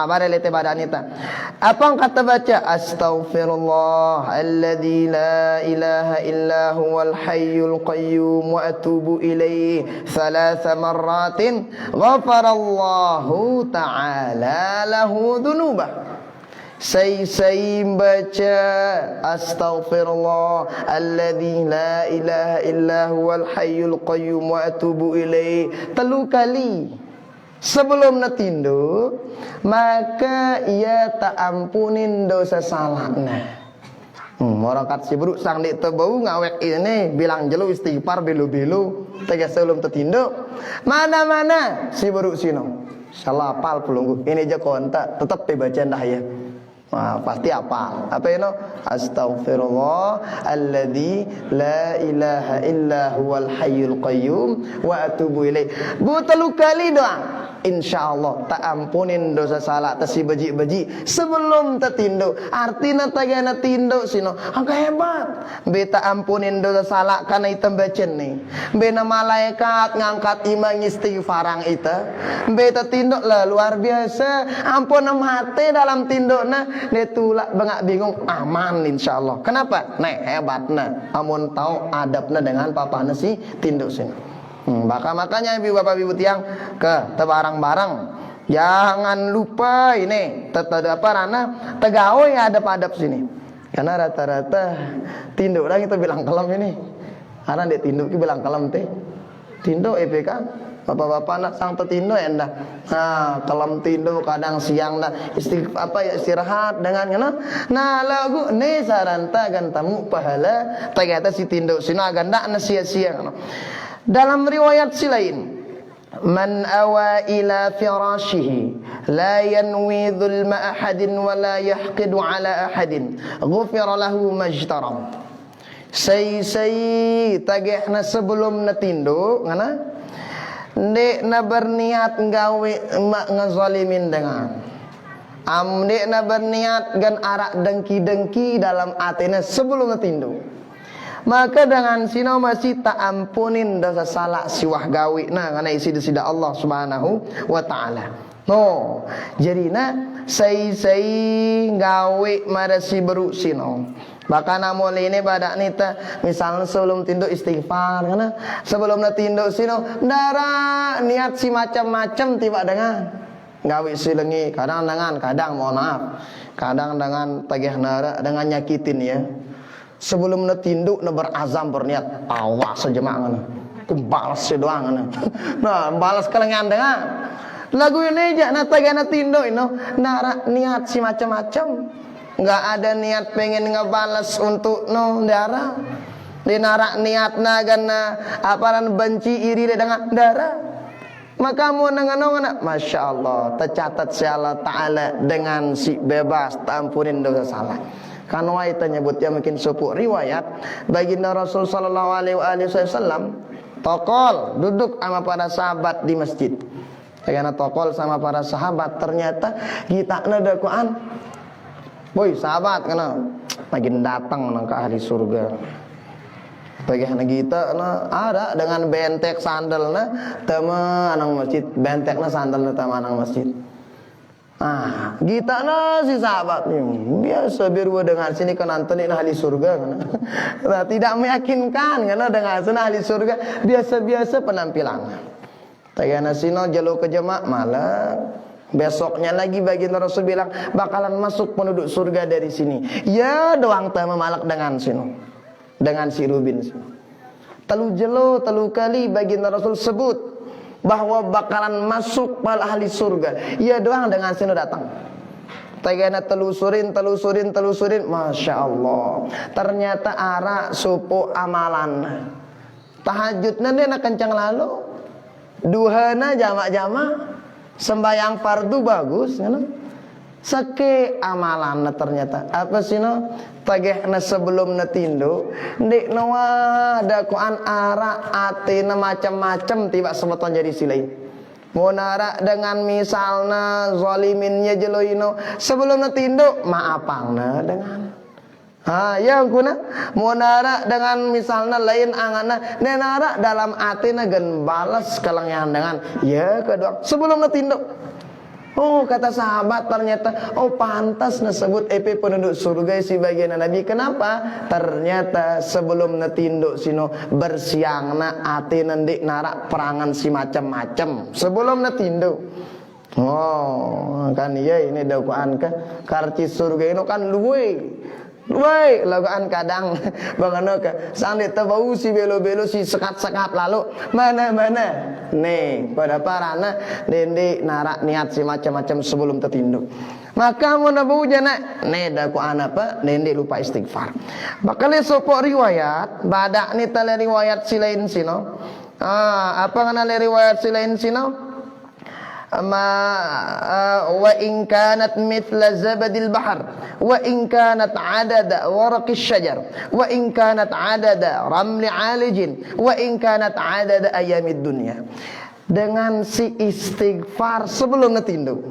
[SPEAKER 3] bare lete badanita apa kata baca astaghfirullah alladzi la ilaha illa huwal hayyul qayyum wa atubu ilaihi 3 marratin ghafarallahu ta'ala lahu dzunubah. Saya baca astaghfirullah alladzi la ilaha illa huwal hayyul qayyum wa atubu ilaihi 3 kali sebelum natinduk, maka ia tak ampunin dosa salahnya. Orang kat si buruk sang dik tebau ngawek ini bilang jelu istighfar bilu-bilu tegas sebelum tertinduk. Mana-mana si buruk sino salah apal pelunggu ini aja kontak tetap dibaca dah ya. Wah, pasti apa? Apa itu? Astaghfirullah alladzi la ilaha illa huwal hayyul qayyum wa atubu ilaih. Bu 3 kali doang. Insyaallah tak ampunin dosa salah tasi beji-beji sebelum tertinduk. Artinya tagana tinduk sino angka hebat. Be tak ampunin dosa salah karena item bacen nih. Be na malaikat ngangkat imang istighfarang ita. Be tertinduk lah luar biasa. Ampun hati dalam tindukna dia tulak bengak bingung aman insyaallah. Kenapa? Nih hebatna. Amun tahu adabna dengan papana si tinduk sini. Makanya ibu bapak ibu tiang ke tebarang-barang jangan lupa ini tegawai adab-adab sini karena rata-rata tinduk orang itu bilang kelam ini karena dia tinduk itu bilang kelam teh tinduk EPK bapak-bapak nak sang tetindo endah kelam tinduk kadang siang dah istirahat dengan nah lagu ne saranta gan tamu pahala tagata si tinduk sino aganda na sia-sia dalam riwayat si lain man awa ila firashihi la yanwi dhulma ahadin wa la yahqidu ala ahadin ghufira lahu majtaram say tagehna sebelum natinduk ngana ndek na berniat nggawe ngazalimin dengan ndek na berniat gan arak dengki-dengki dalam atena sebelum natinduk. Maka dengan sino masih tak ampunin dosa salah siwah gawi karena isi desida Allah Subhanahu wa taala. No, jadi say gawe mara si beru sino. Bahkan amul ini pada nita misalnya sebelum tinduk istighfar karena sebelum tinduk sino darah niat si macam-macam tiba dengan gawe silengi kadang mohon maaf kadang dengan tagih nara dengan nyakitin ya. Sebelum natinduk na berazam berniat awas sejemaah ngana kumbalas sedoang ngana nah balas kelengan dengan lagu ini aja natagana tinduk ino nara niat si macam-macam enggak ada niat pengen ngebalas untuk darah dinara niatna gana aparan benci iri dengan darah maka mau ngana Masya Allah tercatat si Allah Ta'ala dengan si bebas tak ampunin dosa salah. Karena itu nyebutnya mungkin sepuk riwayat baginda Rasul sallallahu alaihi wasallam tokol duduk sama para sahabat di masjid. Karena tokol sama para sahabat ternyata kita ada Quran Boy, sahabat kena lagi datang nang ke ahli surga. Bagaimana kita ada dengan bentek sandalnya tema anang masjid, benteknya sandalnya tema anang masjid. Kita si sahabat biasa biru dengan sini kan antenin ahli surga kan. Nah, tidak meyakinkan karena dengan sana ahli surga biasa-biasa penampilan. Tagana sino jalo ke jemaah malah besoknya lagi baginda Rasul bilang bakalan masuk penduduk surga dari sini. Ya doang tema malak dengan sino. Dengan si Rubin. Telu jelo, telu kali baginda Rasul sebut bahwa bakalan masuk para ahli surga. Ya doang dengan sini datang. Tagana telusurin. Masya Allah. Ternyata arak supo amalan. Tahajudnya dia nak kencang lalu. Duhana jamak-jamak. Sembayang fardu bagus. Sake amalan ternyata apa sih no tagehna sebelum netindo ndek nawa dakwaan ara atina macam-macam tiba semeton jadi silai monara dengan misalna zaliminnya jeloino sebelum netindo maapangna dengan yang kuna monara dengan misalna lain angana nenara dalam atina gen balas kalangyan dengan ya kedua sebelum netindo. Oh kata sahabat ternyata pantas disebut penduduk surga si bagian Nabi. Kenapa? Ternyata sebelum netinduk sino bersiangna ati nendik narak perangan si macam-macam sebelum netinduk. Oh kan iya ini dakwaan ka karcis surga ini kan luwe lagaan kadang bangano ka sandi tabau si belo-belo si sekat-sekat lalu mana nih pada parana dende narak niat si macam-macam sebelum tertinduk maka mau nabu jana nih dakwaan apa dende lupa istighfar bakal sopok riwayat badak ni tali riwayat silain sino apa ngana riwayat silain sino wa in kanat mithla zabadil bahr wa in kanat adada waraqis syajar wa in kanat adada ramli alijin wa in kanat adada ayamid dunya. Dengan si istighfar sebelum netinduk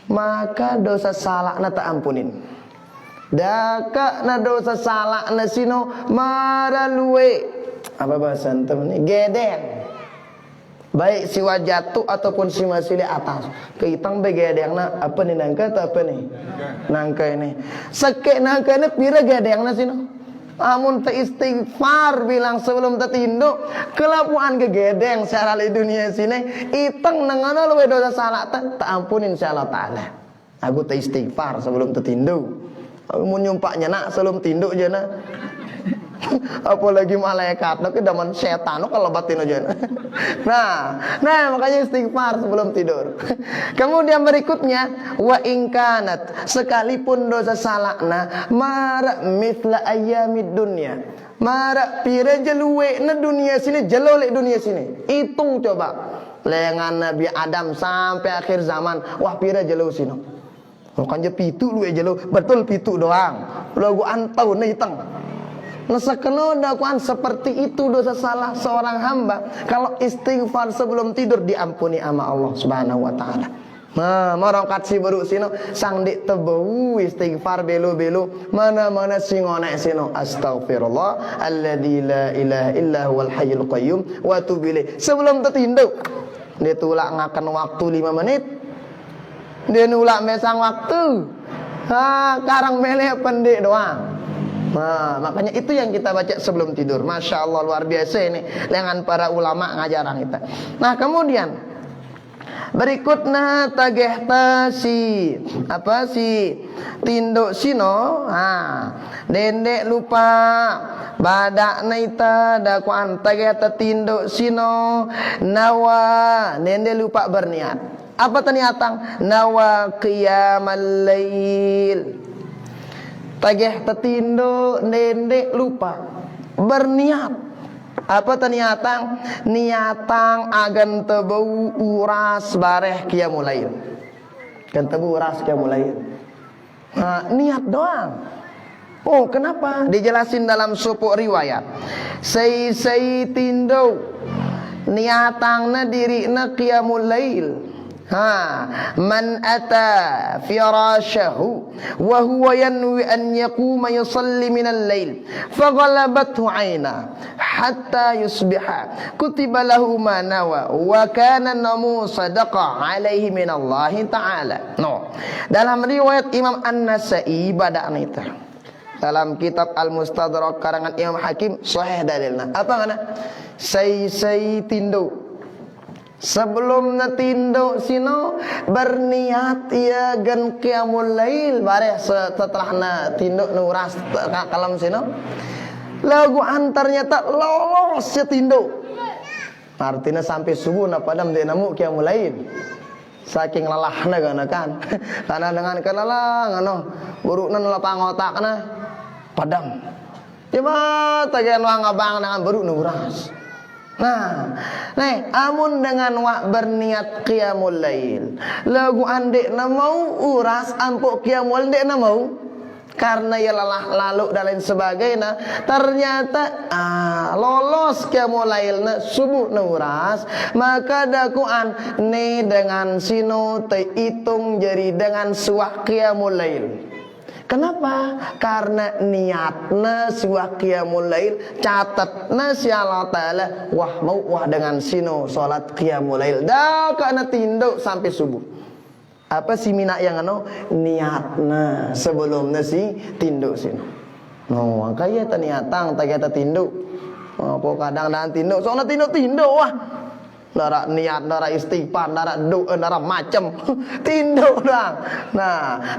[SPEAKER 3] maka dosa salahna tak ampunin. Daka na dosa salahna sino maraluwe apa bahasa antum ni geden. Baik si wajatu ataupun si masih di atas. Keitang begedengna apa nih nangka atau apa nih? Nangka ini. Sakit nangka ini pira gedengna sino. Amun te istighfar bilang sebelum tertinduk kelapuan gegedeng secara di dunia sini itang nangana luwe dosa salah tak ampunin insyaallah taala. Aku te istighfar sebelum tertinduk. Mun nyumpaknya nak sebelum tinduk je nak. Apalagi malaikat tapi daman setan kalau batin aja. Nah makanya istighfar sebelum tidur. Kemudian berikutnya wa ingkanat sekalipun dosa salahna mara mithla ayyamid dunya. Mara pira jeluwe na dunia sini jelolek dunia sini. Hitung coba. Lengan Nabi Adam sampai akhir zaman wah pira jelo sini. Kan je pitu luwe jelo betul pitu doang. Lagu antau na hitang. Nasakeno dakwaan seperti itu dosa salah seorang hamba kalau istighfar sebelum tidur diampuni sama Allah Subhanahu wa taala. Nah, marokat si baru sino sang dik tebau istighfar belo-belo mana-mana singonek sino astaghfirullah alladzi la ilaha illa huwal hayyul qayyum wa atubu ilaih. Sebelum tertinduk dia tulak ngakan waktu 5 menit. Dia nulak mesang waktu. Karang mele pendek doang. Nah, makanya itu yang kita baca sebelum tidur. Masya Allah luar biasa ini dengan para ulama ngajaran kita. Nah kemudian berikutnya tagehta si apa si tinduk sino. Dendek lupa badak naita dakwaan tagehta tinduk sino nawa dendek lupa berniat. Apa terniatang nawa qiyamal lail. Tageh tetindo nendek lupa berniat apa terniatang niatang agan tebau uras bareh kia mulail kan tebau uras kia mulail niat doang. Oh kenapa dijelasin dalam supuk riwayat say tindo niatangna dirina qiyamul lail Man ata firashahu wa huwa yanwi an yaquma yusalli min al-lail faghalabathu 'aina hatta yusbiha kutiba lahu ma nawa wa kana namu sadaqa alaihi min Allah taala. Dalam riwayat Imam An-Nasa'i badaan itu, dalam kitab Al-Mustadrak karangan Imam Hakim sahih dalilna. Apa ngana? Say tindo sebelum na tindo sino berniat ya gan qiyamul lail bare setelah na tindo nuras kalam sino lagu antarnya tak lolos ya tindo artinya sampai subuh na padam dia namu qiyamul lail saking lelahna kan karena dengan kelalang burukna lapang otakna padam cuma tagian wang abang dengan buruk nuras. Nih, amun dengan wak berniat qiyamul lail, lagu andek na mau uras ampuk qiyamul andek na mau, karena ya lelah lalu dan lain sebagainya, ternyata lolos qiyamul lail na subuh na uras, maka dakuan nih dengan sino te hitung jari dengan suah qiyamul lail. Kenapa? Karena niatna siwa qiyamul lail, catatna si Allah Ta'ala wah dengan sino salat qiyamul lail. Dah kana tinduk sampai subuh. Apa si mina yang niatna sebelumnya si tinduk sino. Kaya ta niatang ta kata tinduk. Apa kadang dan tinduk, soalnya tinduk wah. Nara niat, nara istighfar, nara doa, nara macam tinduk dah.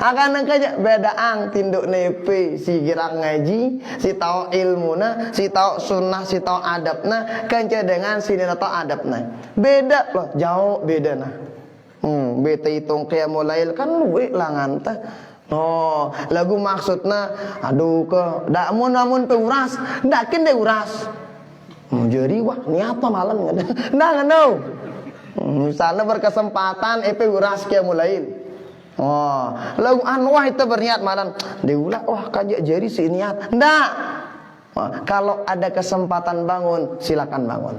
[SPEAKER 3] Akan kaja beda ang tinduk nepe si girang ngaji, si tahu ilmuna, si tahu sunnah, si tahu adabna, kanca dengan si tahu adabna. Beda loh, jauh beda nah. Beta hitung qiyamul lail kan luwe langan ta. Lagu maksudna aduh ke dak mun peuras, ndakin de uras. Jadi wah niat malam ngano. Misalnya berkesempatan uras qiyamul lail. Lagu wah itu berniat malam. Diulah wah kaja jari si niat. Ndak. Kalau ada kesempatan bangun, silakan bangun.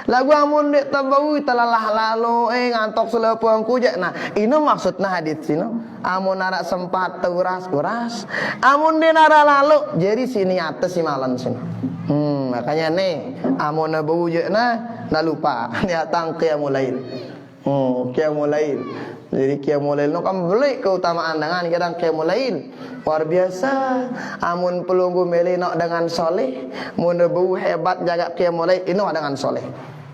[SPEAKER 3] Lagu amun dek tabau talalah lalu ngantok selepuang kujak. Ini maksudnya hadits sino. Amun nara sempat uras. Amun de nara lalu jadi si niat si malam sino. Makanya nih amun na bujek na lupa niatang qiyamul lail. Qiyamul lail. Jadi qiyamul lail kan beli keutamaan dengan kadang qiyamul lail. Luar biasa. Amun pelunggu meli nak dengan soleh, mun bau hebat jaga qiyamul lail ini dengan soleh.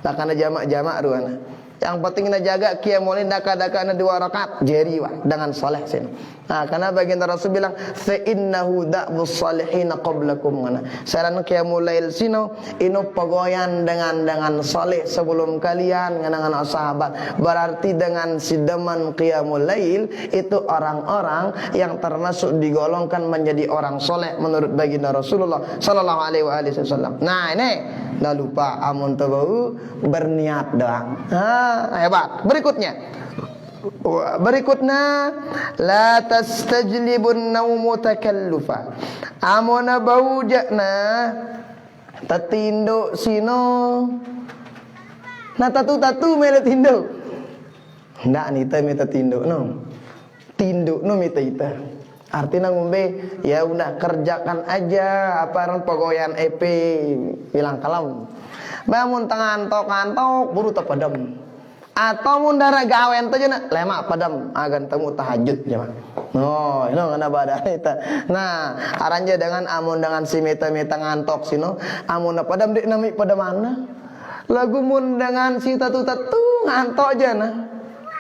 [SPEAKER 3] Tak kena jamak-jamak ruana. Yang penting na jaga qiyamul lail daka-daka na 2 rakaat jeri wah dengan soleh sini. Karena baginda Rasul bilang fa innahu da'bus salihin qablakum ngana. Saran qiyamul lail sino ino pagoyan dengan saleh sebelum kalian ngana sahabat. Berarti dengan sidaman qiyamul lail itu orang-orang yang termasuk digolongkan menjadi orang soleh menurut baginda Rasulullah sallallahu alaihi wasallam. Ini dah lupa amun tabau berniat doang. Hebat. Berikutnya la tastajlibun naumu takallufa. Amona baujakna tatinduk sino na tatu mele tinduk. Ndak nita mita tinduk no. Tinduk no mita ita. Artinya ngombe ya udah kerjakan aja apa ran pegoyan bilang kalam. Bangun tangan-tok buru tapadam. Atau mun dara gawen teh cenah lemak padam agan temu tahajud jemaah. Ini ngana badan eta. Aranja dengan amun dengan si meta ngantok sino, amun padam dek nami pada mana? Lagu mun dengan si tatu ngantok aja nah.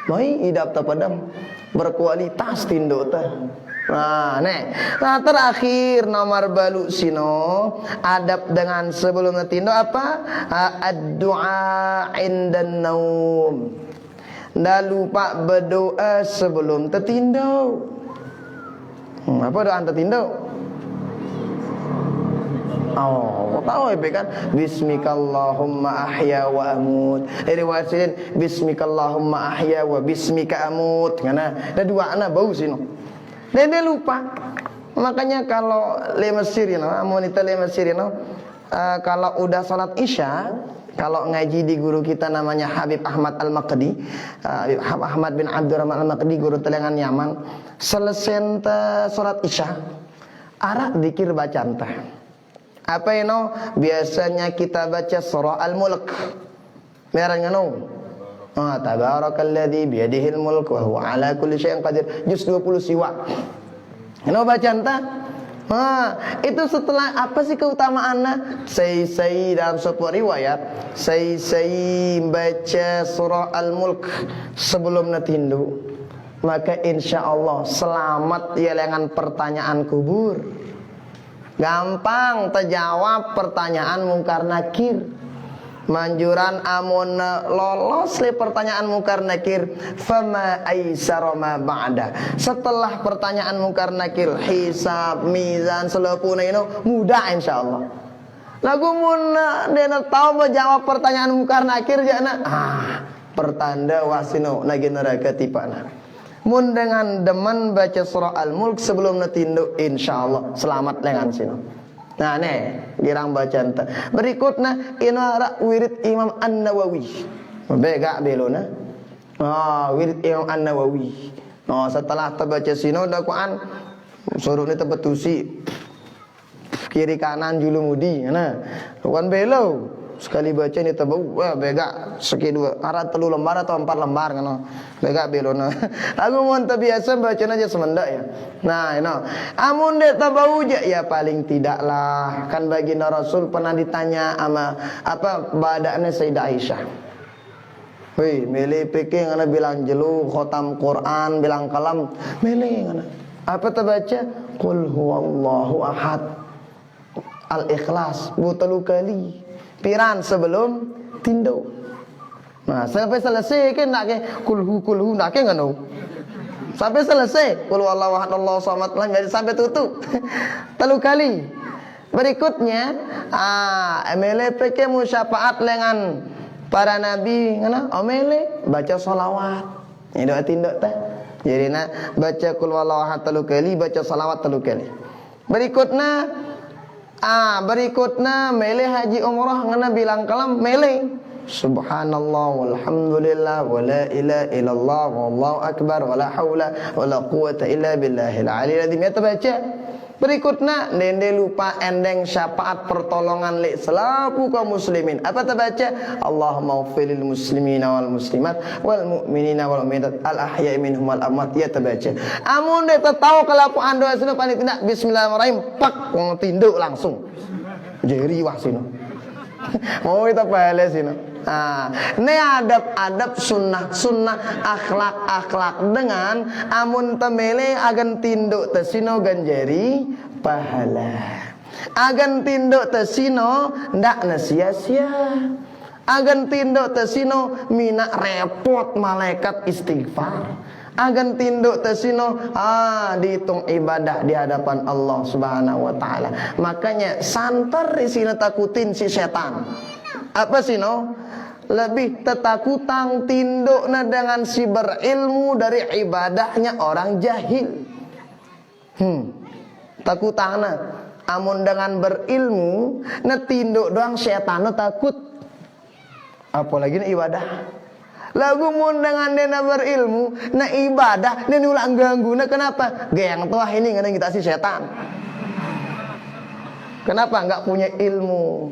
[SPEAKER 3] Mai idap ta padam berkualitas tindo teh. Terakhir nomor balu sino adab dengan sebelum tindo apa? Ad-du'a indan naum. Ndak lupa berdoa sebelum tertindo. Apa doa tertindo? Tahu kan? Bismikallahumma ahya wa amut. Riwayatin bismikallahumma ahya wa bismika amut. Ngana, ada dua ana bau sino. Dan dia lupa. Makanya kalau le Mesir amonita le Mesir kalau udah salat Isya Kalau ngaji di guru kita namanya Habib Ahmad Al-Maqdi, Ahmad bin Abdurrahman Al-Maqdi, guru Telengan Yaman. Selesai sholat isya, arak dikir bacaan teh. Apa ini? Biasanya kita baca surah Al-Mulk. Merang ngono. Tabarakalladzi biyadihil mulk wa huwa ala kulli syai'in qadir. Juz 20 siwa. Ngono bacaan teh. Itu setelah apa sih keutamaannya? Saya dalam sebuah riwayat, saya baca surah Al-Mulk sebelum natindu, maka insya Allah selamat ya dengan pertanyaan kubur. Gampang terjawab pertanyaan mungkar nakir. Manjuran amun lolos le pertanyaan mungkar nakir, fama aisara ma ba'da. Setelah pertanyaan mungkar nakir, hisab, mizan, selepuna itu mudah insyaallah. Lagu mun dena tahu menjawab pertanyaan mungkar nakir jana, pertanda wasino nagi neraka tipana. Mun dengan demen baca surah Al-Mulk sebelum natindu insyaallah selamat lengan sino. Nah nih girang bacaan teh. Berikutnya inara wirid Imam An-Nawawi. Bega belona. Wirid Imam An-Nawawi. Setelah terbaca sino dakwaan suruh ni terbetusi kiri kanan julumudi. Nah, bukan belo. Sekali baca ni terbau, bega seki dua, arah 3 lembar atau 4 lembar kan. Bega belona. Lagu mun biasa baca aja semendak ya. Nah, amun dia terbau ya paling tidaklah kan baginda Rasul pernah ditanya sama apa badannya Sayyidah Aisyah. Woi, milih pikir ngana bilang jelu khotam Quran, bilang kalam, milih ngana. Apa terbaca? Qul huwallahu ahad. Al-Ikhlas 3 kali. Piran sebelum tindu. Nah, sampai selesai kan nak ke kulhu nak ke ngono. Sampai selesai qul huwallahu ahad Allahu samad sampai tutup. 3 kali. Berikutnya amele peke musyafaat dengan para nabi ngana amele baca selawat. Ini doa tindu teh. Jadi nak baca qul huwallahu ahad 3 kali, baca selawat 3 kali. Berikutnya mele haji umrah ngana bilang kalam mele subhanallah walhamdulillah wala ilaha illallah wallahu akbar wala haula wala quwata illa billahil aliyil azim. Ya terbaca. Berikutnya nende lupa endeng syafaat pertolongan li selaku kaum muslimin. Apa terbaca? Allahumma ighfirlil muslimina wal muslimat wal mu'minina wal mu'minat al ahya'i minhum wal amwat. Ya terbaca. Amun dia tahu kalau doa sini paling tidak bismillahirrahmanirrahim pak wong tinduk langsung. Jeri wah sini. Mau kita pahala sini. Ini adab-adab sunnah akhlak dengan amun temele agan tinduk tesino ganjari pahala. Agan tinduk tesino ndak sia-sia. Agan tinduk tesino minak repot malaikat istighfar. Agan tinduk tesino dihitung ibadah di hadapan Allah Subhanahu wa taala. Makanya santar di sini takutin si setan. Apa sino? Lebih tetakutan tindukna dengan si berilmu dari ibadahnya orang jahil. Takutana amun dengan berilmu na tinduk doang setan takut. Apalagi na ibadah. Lagu mun dengan dia berilmu na ibadah dia ulang ganggu na kenapa? Gayang tuah ini ngana kita si setan. Kenapa enggak punya ilmu?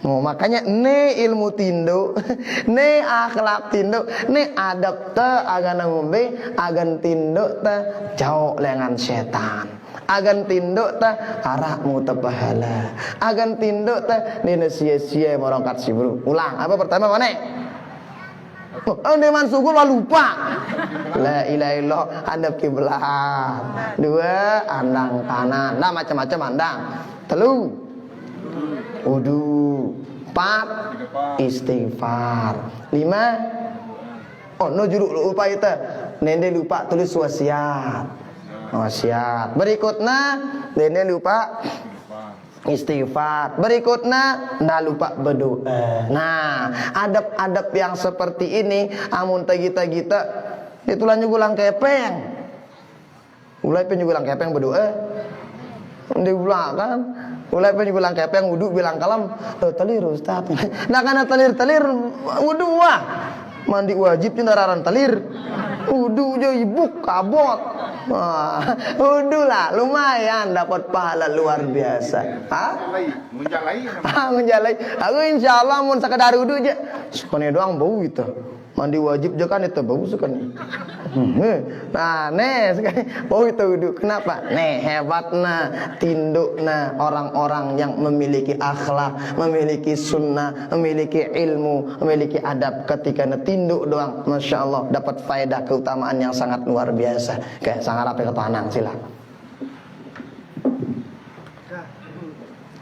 [SPEAKER 3] Makanya ne ilmu tinduk, ne akhlak tinduk, ne adab ta agan ngombe, agan tinduk ta jauh lengan setan. Agan tinduk ta arakmu ta pahala. Agan tinduk ta dina sia-sia morongkat si bro. Ulang, apa pertama mana? Deman sugul lupa. La ilaha illallah hadap kiblat. 2 andang kanan. Nah macam-macam andang. 3 wudu. 4 istighfar. 5 juru lupa itu. Nende lupa tulis wasiat. Wasiat. Berikutnya nende lupa istighfar. Berikutnya ndak lupa berdoa. Nah, adab-adab yang seperti ini amun kita itulah nyugulang kepeng. Mulai penyugulang kepeng berdoa. Di belakang Ulai pengen bilang kepeng wudu bilang kalam telir Ustaz. Nah karena telir wudu wah. Mandi wajib nararan telir. Wudu je ibuk kabot. Wah, wudu lah lumayan dapat pahala luar biasa. Menjalai. Aku insyaallah mun sakadar wudu aja. Sekone doang bau itu. Mandi wajib je kan itu bau sekali. Nah, sekali bau itu wudu. Kenapa? Hebatna tindukna orang-orang yang memiliki akhlak, memiliki sunnah, memiliki ilmu, memiliki adab. Ketika tinduk doang, masya Allah dapat faedah keutamaan yang sangat luar biasa. Kayak sang Arab ke tanang sila.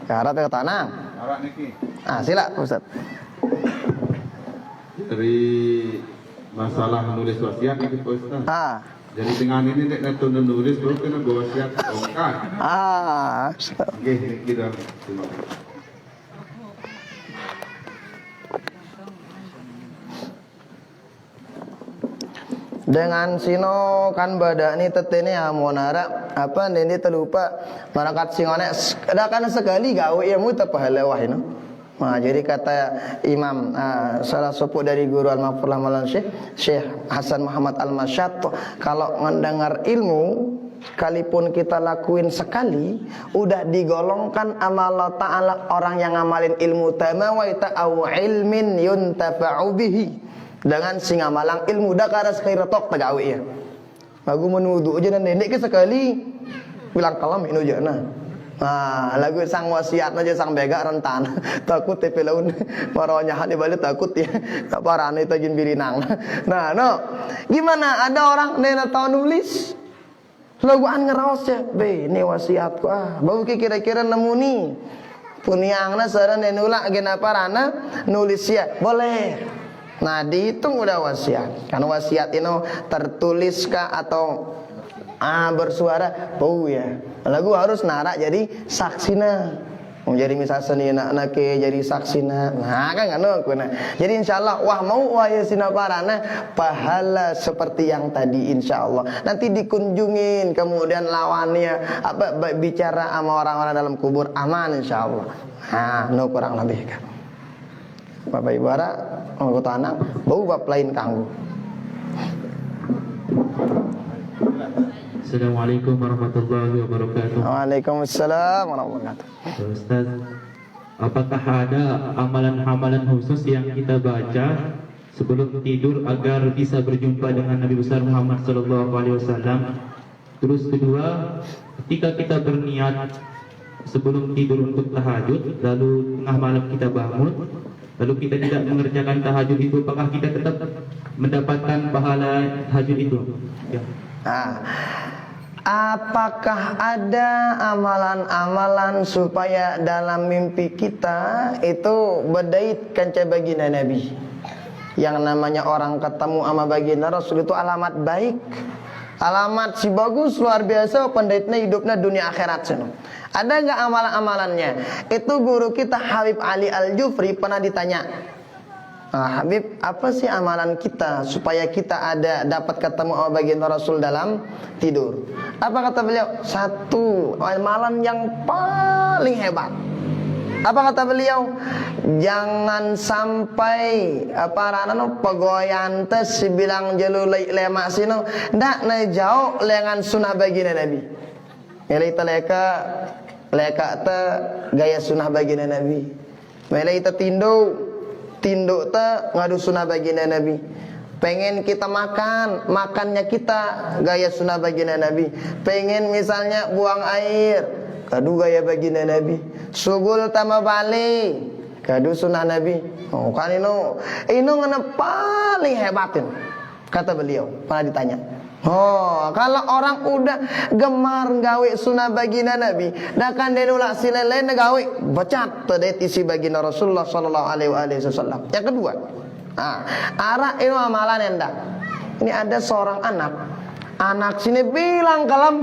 [SPEAKER 3] Arab ke tanang. Sila Ustaz.
[SPEAKER 4] Dari masalah nulis wasiat itu Pak Ustaz. Jadi dengan ini nek nulis baru kena bawa wasiat kan. Oke, kita terima kasih.
[SPEAKER 3] Dengan sino kan badani tetene amonara apa nini terlupa marakat singone ada kan sekali gawe ilmu pahala wah ini. Nah, jadi kata Imam salah sepuh dari guru Al-Maghfurlah Maulana Syekh Hasan Muhammad Al-Masyat, kalau mendengar ilmu sekalipun kita lakuin sekali udah digolongkan amal Allah Ta'ala orang yang ngamalin ilmu tamawaita aw ilmin yuntafa'u bihi dengan sing ngamalang ilmu dah kada sekira tok tagawi ya. Lagu menuduh aja dan nenek ke sekali bilang kalam inu aja nah. Lagu sang wasiat aja sang bega rentan takut tepe laun paronya hati balik takut ya parane tajin birinang. Nah gimana ada orang nenek tahu nulis laguan ngeraos ya be ini wasiatku bau kira-kira nemu nih puniangna saran nenula agena parana nulis ya boleh. Nah dihitung udah wasiat. Kan wasiat ini tertuliskah atau bersuara bau ya. Lagu harus narak jadi saksina. Jadi misal seni anak ke jadi saksina. Nah kan ngono kuna. Jadi insyaallah wah mau waya sina parana pahala seperti yang tadi insyaallah. Nanti dikunjungin kemudian lawannya bicara sama orang-orang dalam kubur aman insyaallah. Kurang lebih kan. Bapak Ibu ara anggota anak bau bab lain kanggo.
[SPEAKER 2] Assalamualaikum warahmatullahi wabarakatuh.
[SPEAKER 3] Waalaikumsalam warahmatullahi wabarakatuh.
[SPEAKER 2] Ustaz, apakah ada amalan-amalan khusus yang kita baca sebelum tidur agar bisa berjumpa dengan Nabi besar Muhammad SAW? Terus kedua, ketika kita berniat sebelum tidur untuk tahajud, lalu tengah malam kita bangun, lalu kita tidak mengerjakan tahajud itu, apakah kita tetap mendapatkan pahala tahajud itu? Ya.
[SPEAKER 3] Apakah ada amalan-amalan supaya dalam mimpi kita itu bedait kanca baginda Nabi? Yang namanya orang ketemu sama baginda Rasul itu alamat baik, alamat si bagus luar biasa pendaitnya hidupnya dunia akhirat sana. Ada nggak amalan-amalannya? Itu guru kita Habib Ali Al-Jufri pernah ditanya, Habib, apa sih amalan kita supaya kita dapat ketemu sama baginda Rasul dalam tidur? Apa kata beliau? Satu amalan yang paling hebat. Apa kata beliau? Jangan sampai pegoyan tes bilang jelu lemak sino ndak na jauh lengan sunnah baginda Nabi. Melita leka ta gaya sunnah baginda Nabi. Melita tinduk ta ngadu sunnah baginda Nabi. Pengen kita makannya kita gaya sunnah baginda Nabi. Pengen misalnya buang air, kadu gaya baginda Nabi. Sugul tama bali, kadu sunnah Nabi. Kan ini ngana paling hebatin. Kata beliau, pernah ditanya. Kalau orang udah gemar gawe sunnah baginda Nabi, dah kan denula silele gawe bacat tadi isi baginda Rasulullah sallallahu alaihi wasallam. Yang kedua, arah itu amalan endak. Ini ada seorang anak sini bilang kalam.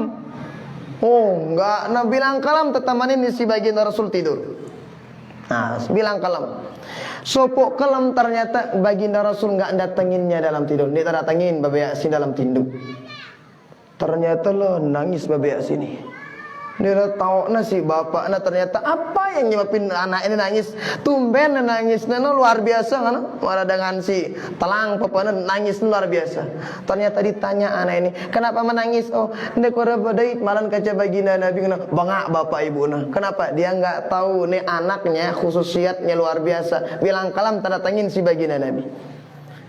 [SPEAKER 3] Enggak bilang kalam tetamanin isi baginda Rasul tidur. Bilang kalam. Sopok kalam ternyata baginda Rasul enggak datanginnya dalam tidur. Dia datangin Bapak Yasin dalam tinduk. Ternyata lo nangis Bapak Yasin ini. Dia tahu si bapak ternyata apa yang nyebabin anak ini nangis. Tumben nangis luar biasa kan. Malah dengan si telang papanya nangis luar biasa. Ternyata ditanya anak ini, "Kenapa menangis?" "Oh, ndek ora badai malan kaca baginda Nabi kena bangak bapak ibu nah." Kenapa? Dia enggak tahu nih anaknya khususiatnya luar biasa. Bilang kalam tanda tangin si baginda Nabi.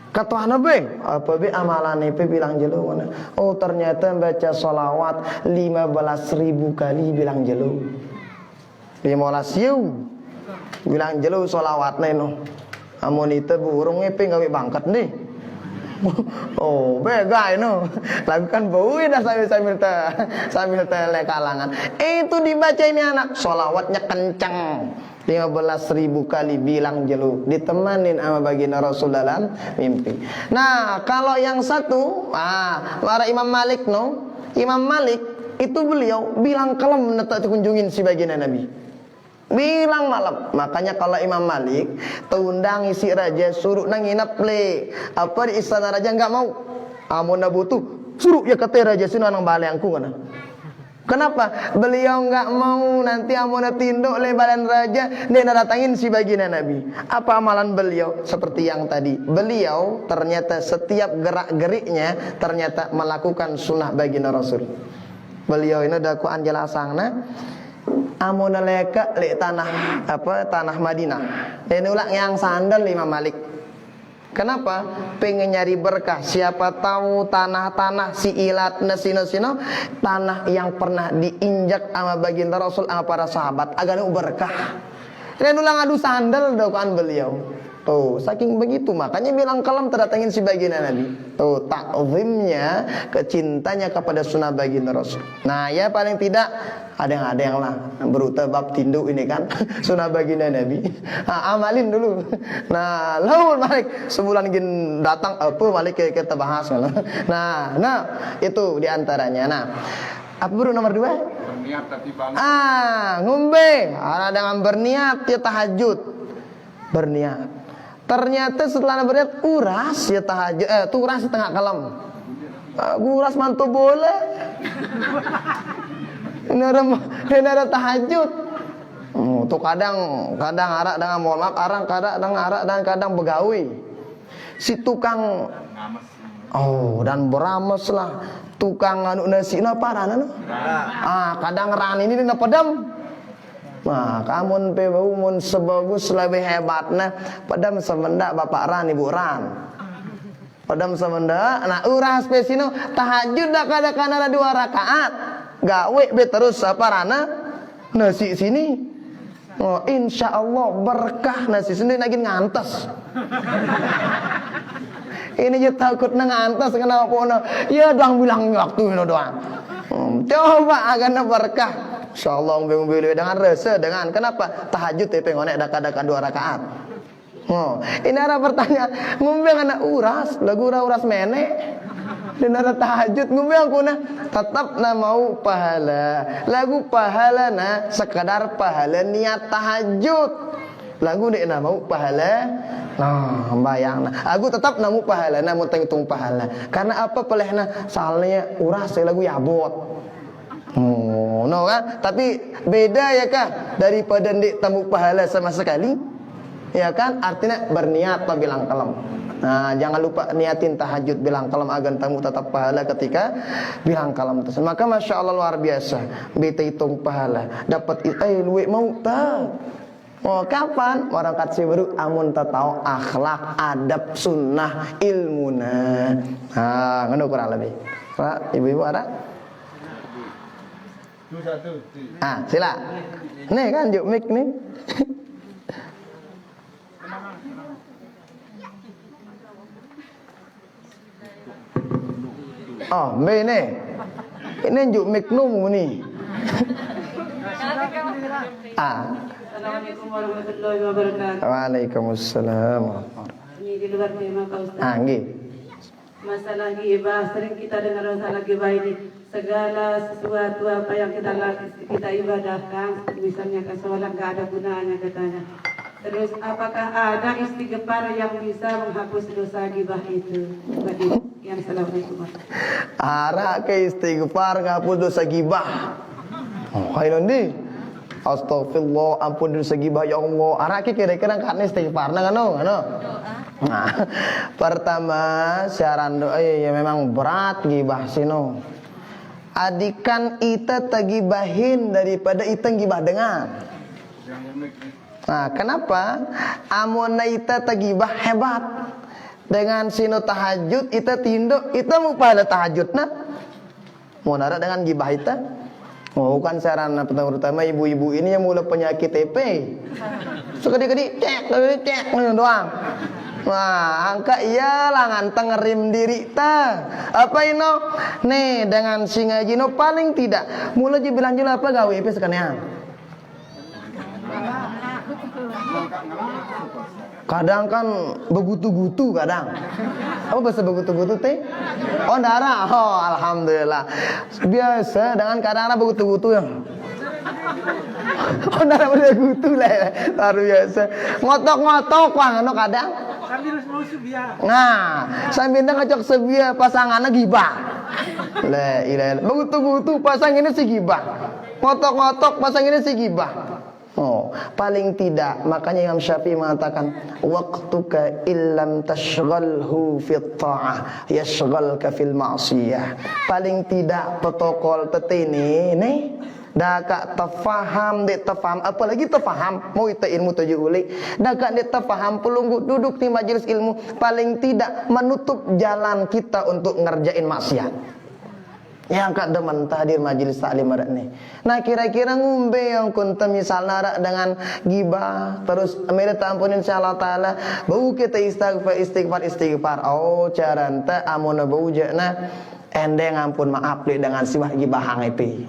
[SPEAKER 3] Kata Nabi, apa be amalan pe bilang jelu mana? Oh ternyata baca salawat 15.000 kali bilang jelu. 15.000 bilang jelu salawat neno. Amun itu burung pe gawe bangkat nih. Oh bega no. Lakukan bauin dah sambil tele kalangan. Itu dibaca ini anak salawatnya kencang. 15.000 kali bilang jelu ditemanin sama baginda Rasul dalam mimpi. Nah kalau yang satu para Imam Malik Imam Malik itu beliau bilang kalem netak kunjungin si baginda Nabi, bilang malam. Makanya kalau Imam Malik undang isi raja suruh nginap le di istana raja nggak mau. Amun butuh suruh ya kata raja sini nang balangku kana. Kenapa? Beliau enggak mau nanti amuna tinduk le badan raja dia datangin si baginda Nabi. Apa amalan beliau? Seperti yang tadi. Beliau ternyata setiap gerak-geriknya ternyata melakukan sunnah baginda Rasul. Beliau ini daku anjala sangna amuna leka le tanah Madinah. Dan ulang yang sandal Imam Malik. Kenapa? Pengen nyari berkah. Siapa tahu tanah-tanah si ilat sino tanah yang pernah diinjak sama baginda Rasul sama para sahabat agar berkah. Dan ulang adu sandal dokan beliau. Tuh, saking begitu makanya bilang kalam terdatangin si baginda Nabi. Tuh, takzimnya, kecintanya kepada sunnah baginda Rasul. Nah, ya paling tidak ada yang lah beruta bab tinduk ini kan sunnah baginda Nabi. Amalin dulu. Nah, lalu balik sebulan gin datang apa balik kita bahas. Nah, itu diantaranya. Nah, apa baru nomor 2?
[SPEAKER 4] Berniat tapi bangun.
[SPEAKER 3] Ngombe. Ada dengan berniat ya tahajud. Berniat. Ternyata setelah berniat uras ya tahajud. Tuh uras setengah kalam. Uras mantu boleh. Ini ada tahajud. Tuh kadang arak dengan mohon maaf kadang begawi. Si tukang dan berames lah. Tukang anu nasi parana no. Kadang ran ini dina pedam. Nah, kamun pe bau mun sebagus lebih hebatna padam semenda bapak ran ibu ran. Padam semenda nah urah spesino tahajud dak kada 2 rakaat. Gawe be terus rana nasi sini. Oh, insyaallah berkah nasi sini lagi ngantes. Ini je takut ngantes kenapa ono. Ya doang bilang waktu ini doang. Coba agana berkah. Insyaallah ngombe dengan rasa dengan kenapa tahajud pengonek dak 2 rakaat. Ini ada pertanyaan ngombe kana uras lagu uras menek. Dan ada tahajud ngombe angkuna tetap mau pahala. Lagu pahala sekadar pahala niat tahajud. Lagu dek mau pahala. Bayang aku tetap namu pahala namun tengtung pahala. Karena apa pelehna soalnya uras lagu yabot. Kan? Tapi beda ya kah daripada ndik tamu pahala sama sekali. Ya kan? Artinya berniat bilang kalam. Nah, jangan lupa niatin tahajud bilang kalam agar tamu tetap pahala ketika bilang kalam tersebut. Maka masya Allah luar biasa. Beta hitung pahala. Dapat luwe mau tak. Kapan? Orang katsi baru amun tatau akhlak, adab, sunnah, ilmuna. Ngono kurang lebih. Pak, ibu-ibu ada? Sila. Nih kan juk mic nih. Ini. Ini juk mic numu nih.
[SPEAKER 5] Assalamualaikum warahmatullahi wabarakatuh.
[SPEAKER 3] Waalaikumsalam.
[SPEAKER 5] Ini di luar tema Pak Ustaz.
[SPEAKER 3] Nggih.
[SPEAKER 5] Masalah ghibah sering kita dengar masalah ghibah ini. Segala sesuatu apa yang kita ibadahkan, misalnya ke sholat nggak ada gunanya katanya. Terus apakah ada istighfar yang bisa menghapus dosa ghibah itu? Assalamualaikum.
[SPEAKER 3] Ara ke istighfar ngapus dosa ghibah. Oh, kayak nanti. Astagfirullah, ampun dosa gibah ya Allah. Araki kira-kira kan istighfar nah ngono. Nah, pertama syarat doa ya memang berat gibah sino. Adikan ita tagibahin daripada ita gibah dengan. Nah, kenapa? Amun ita tagibah hebat. Dengan sino tahajud ita tinduk, ita mau pahala tahajud nah. Mau nara dengan gibah ita. Oh, kan sarana pertama ibu-ibu ini yang mulai penyakit TP. Sekali-kali cek doang. Wah, angka iyalah nganteng ngerim diri ta. Apa ino? Nih dengan singa jino paling tidak mulai dibilang jula apa gawe pe sekalian. Kadang kan begutu-gutu kadang. Apa bahasa begutu-gutu teh? Oh darah. Oh alhamdulillah. Biasa dengan kadang-kadang begutu-gutu ya. Oh darah begutu lah. Luar biasa. Ngotok-ngotok wah ngono kadang.
[SPEAKER 6] Sambil mau sebiar.
[SPEAKER 3] Nah, sambil ngajak sebiar pasangannya gibah. La ilaha illallah. Begutu-gutu pasang ini si gibah. Ngotok-ngotok pasang ini si gibah. Oh, paling tidak makanya Imam Syafi'i mengatakan waqtuka illam tashghalhu fit ta'ah yashghalka fil ma'siyah. Paling tidak protokol tetene nih dah kak tafaham dek tafaham apalagi tafaham mau ita ilmu tujuh uli dah kak dek tafaham pelunggu duduk di majelis ilmu paling tidak menutup jalan kita untuk ngerjain maksiat. Yang kak demen hadir majelis taklim adat nih. Nah kira-kira ngumbe yang kunta misalnya rak dengan gibah terus amira tampunin insyaallah taala bau kita istighfar. Oh cara ente amun bau jana endeng ampun maaf li dengan siwah gibah hang epe.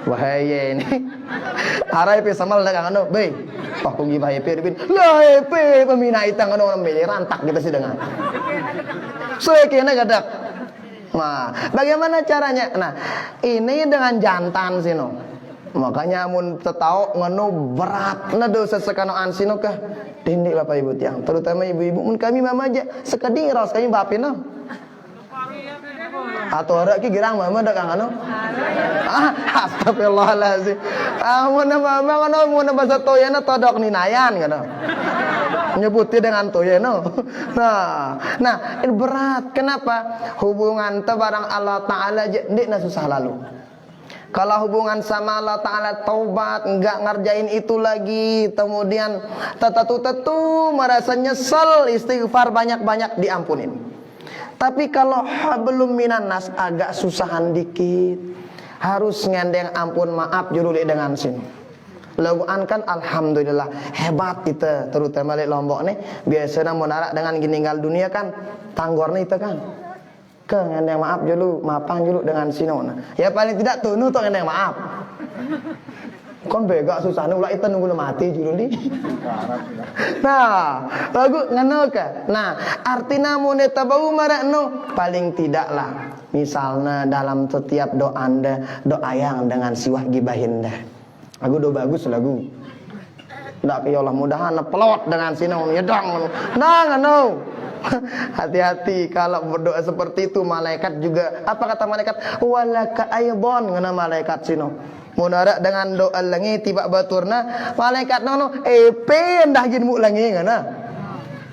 [SPEAKER 3] Bahaya ini. Arai pe samal dagang anu, be. Pak gibah epe dibin. Lah epe pemina itang anu mele rantak kita sih dengan. Sekena gadak. Nah, bagaimana caranya? Nah, ini dengan jantan sino. Makanya amun tetau ngono berat na dosa sekanoan sino kah? Dindik Bapak Ibu tiang, terutama ibu-ibu mun kami mama aja sekading ros kami bapina. Atau ada ki girang mama dak anu. Astagfirullahalazim. Amun mama ngono mun bahasa toyana todok ninayan ngono. Nyebutnya dengan toyeno. Nah, ini berat. Kenapa? Hubungan barang Allah Ta'ala ndikna susah lalu. Kalau hubungan sama Allah Ta'ala taubat, enggak ngerjain itu lagi, kemudian tetu merasa nyesel, istighfar banyak-banyak diampunin. Tapi kalau belum minan nas agak susahan dikit, harus ngendeng ampun maaf juruli dengan sini. Laguan kan alhamdulillah hebat kita terutama di Lombok nih biasanya mau narak dengan gininggal dunia kan tanggornya itu kan ke ngendeng maaf dulu maafan dulu dengan sinona ya paling tidak tunu tuh ngendeng maaf kon bega susah ulah itu nunggu mati dulu di nah lagu ngano ka nah artina mun eta bau marakno paling tidaklah misalnya dalam setiap doa anda doa yang dengan siwah gibahinda lagu do bagus lagu. Ndak ya Allah mudahan pelot dengan sino nyedang. Nah ngono. Hati-hati kalau berdoa seperti itu malaikat juga apa kata malaikat walaka aidon ngana malaikat sino. Munara dengan doa langi tiba baturna malaikat nono pendah jinmu langi ngana.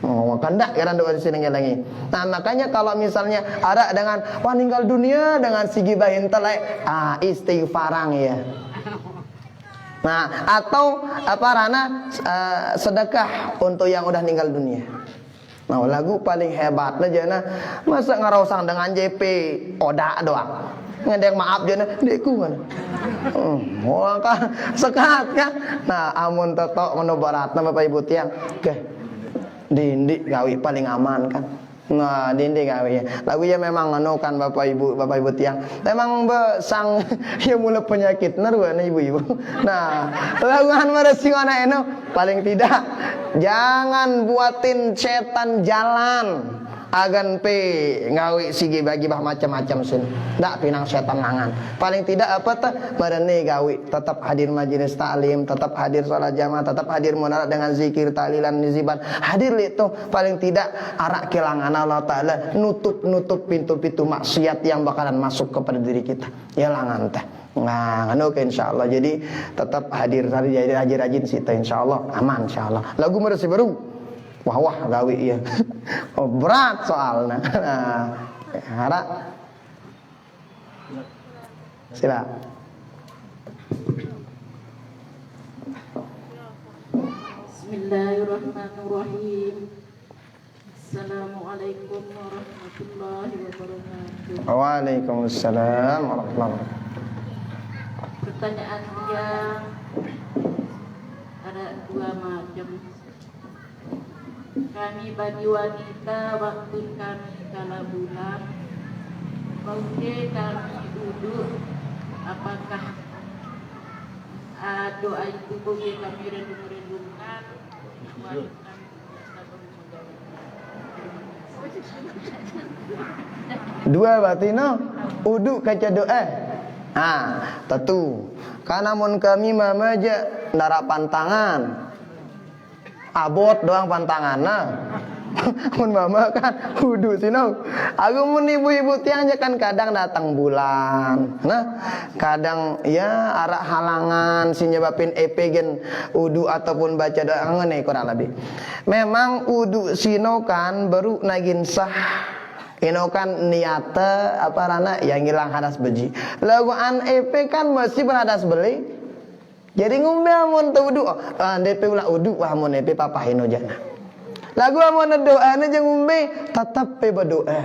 [SPEAKER 3] Oh, kandak kan doa di sini lagi. Nah, makanya kalau misalnya ada dengan wah meninggal dunia dengan sigi bahin telai istighfarang ya. Nah, atau apa rana sedekah untuk yang udah meninggal dunia. Nah, lagu paling hebat aja nah masa ngarosang dengan JP oda doang. Ngedeng maaf jana deku kan. Kan sekat kan. Nah, amun tetok menobaratna Bapak Ibu tiang. Oke. Dindi gawi paling aman kan. Nah, dindi gawi ya. Lagu ya memang anu kan Bapak Ibu tiang. Memang sang ya mulai penyakit naruana ibu-ibu. Nah, laguan meresing anak eno paling tidak jangan buatin setan jalan agan pe ngawi sigi bagi bah macam-macam sin dak pinang setan nangan paling tidak apa tah barane gawi tetap hadir majelis taklim, tetap hadir salat jamaah, tetap hadir munajat dengan zikir tahlilan niziban, hadir itu paling tidak arak kelangan Allah taala nutup pintu-pintu maksiat yang bakalan masuk kepada diri kita ya langan teh. Nah, oke insyaallah. Jadi tetap hadir tadi jadi rajin sita insyaallah aman insyaallah. Lagu meresi baru. Wah gawi ya. Oh, berat soalnya. Nah, harap sila.
[SPEAKER 6] Bismillahirrahmanirrahim. Assalamualaikum warahmatullahi wabarakatuh.
[SPEAKER 3] Waalaikumsalam warahmatullahi wabarakatuh.
[SPEAKER 6] Pertanyaan yang ada dua macam. Kami bagi wanita waktu kami kala bulan, bauke kami duduk, apakah doa itu boleh kami renung-renungkan?
[SPEAKER 3] Dua batino uduk kaca doa. Tentu. Karena mun kami mamaja nara pantangan. Abot doang pantanganna. Mun mama kan uduk sino. Aku mun ibu-ibu tiang kan kadang datang bulan. Nah, kadang ya arak halangan si nyebabin gen uduk ataupun baca doa ngene kurang lebih. Memang uduk sino kan baru nagin sah. Ino kan niata apa rana yang hilang hadas beji. Lagu an EP kan masih berhadas beli. Jadi ngombe amun tu udu. DP ulah udu wah amun EP papa hino jana. Lagu amun doa ne jeung ngombe tetap pe berdoa.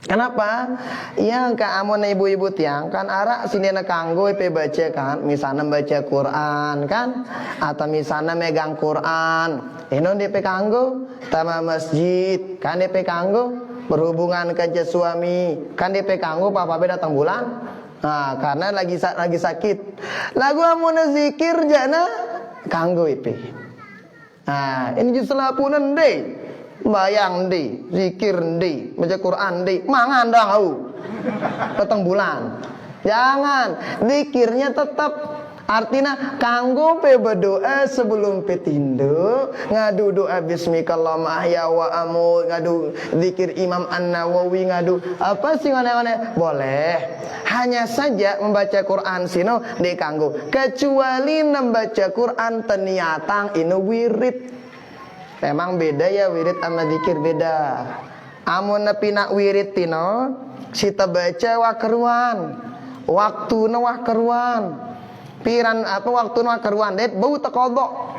[SPEAKER 3] Kenapa? Yang ka amun ibu-ibu tiang kan arak sinena kanggo EP baca kan, misalnya baca Quran kan atau misalnya megang Quran. Ino DP kanggo tama masjid kan DP kanggo berhubungan kerja suami kan DP kanggo papa datang bulan. Nah, karena lagi sakit. Lagu amun zikir jana kanggo IP. Nah, ini justru lapunan deh. Bayang deh, zikir deh, baca Quran deh, mangan dah au. Datang bulan. Jangan, zikirnya tetap. Artinya kanggo pe berdoa sebelum pe tindo, ngadu doa bismikallahumma ahya wa amut, ngadu zikir Imam An-Nawawi, ngadu apa sih ngene-ngene boleh. Hanya saja membaca Quran sino de kanggo, kecuali membaca Quran teniatang inu wirid. Memang beda ya wirid sama zikir beda. Amun pina wirid tino sita baca wa keruan. Waktuna wa keruan. Piran apa waktu nak keruan det bau takodok.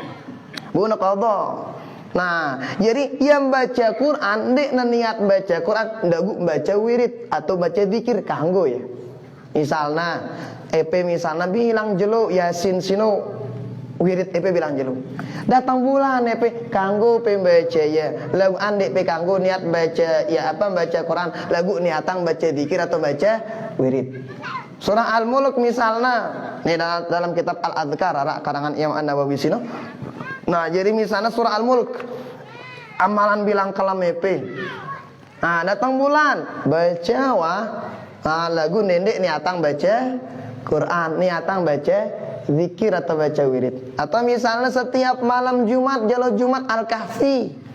[SPEAKER 3] Bau nakodok. Nah, jadi yang baca Quran dek niat baca Quran ndagu baca wirid atau baca zikir kanggo ya. Misalnya EP misalnya bilang jelo Yasin sino wirid EP bilang jelo. Datang bulan EP kanggo pe baca ya. Lagu andek pe kanggo niat baca ya apa baca Quran, lagu niatang baca zikir atau baca wirid. Surah Al-Mulk misalnya, nih dalam kitab Al-Adhkar karangan Imam An-Nawawi sino. Nah, jadi misalnya surah Al-Mulk amalan bilang kalam EP. Nah, datang bulan baca wah. Nah, lagu nendek niatang baca Quran, niatang baca zikir atau baca wirid. Atau misalnya setiap malam Jumat jalo Jumat Al-Kahfi.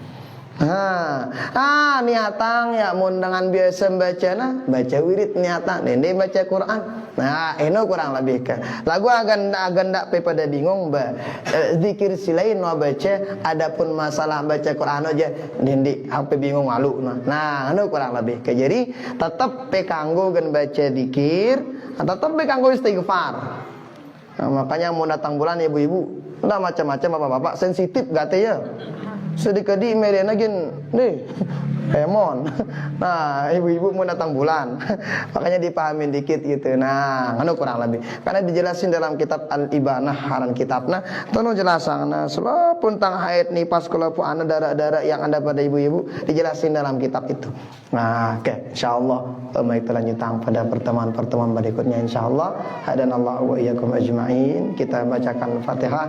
[SPEAKER 3] Niatang ya mun dengan biasa bacana baca wirid niatang nende baca Quran. Nah, ini kurang lebih kan. Lagu agan ndak pe pada bingung zikir silain mau baca adapun masalah baca Quran aja nende hape bingung malu. Nah, ini kurang lebih kan. Jadi tetap pe kanggo gan baca zikir, tetap pe kanggo istighfar. Nah, makanya mau datang bulan ibu-ibu, udah macam-macam bapak-bapak sensitif gate ya. Sedikit di merian lagi nih Emon. Nah, ibu-ibu mau datang bulan. Makanya dipahamin dikit gitu. Nah, anu kurang lebih. Karena dijelasin dalam kitab Al-Ibanah haran kitabna, tono jelasan nah, selapun tang haid nipas kulapu ana darah-darah yang ada pada ibu-ibu dijelasin dalam kitab itu. Nah, oke, insyaallah kita lanjutkan pada pertemuan-pertemuan berikutnya insyaallah. Hadanallahu wa iyyakum ajmain. Kita bacakan Fatihah.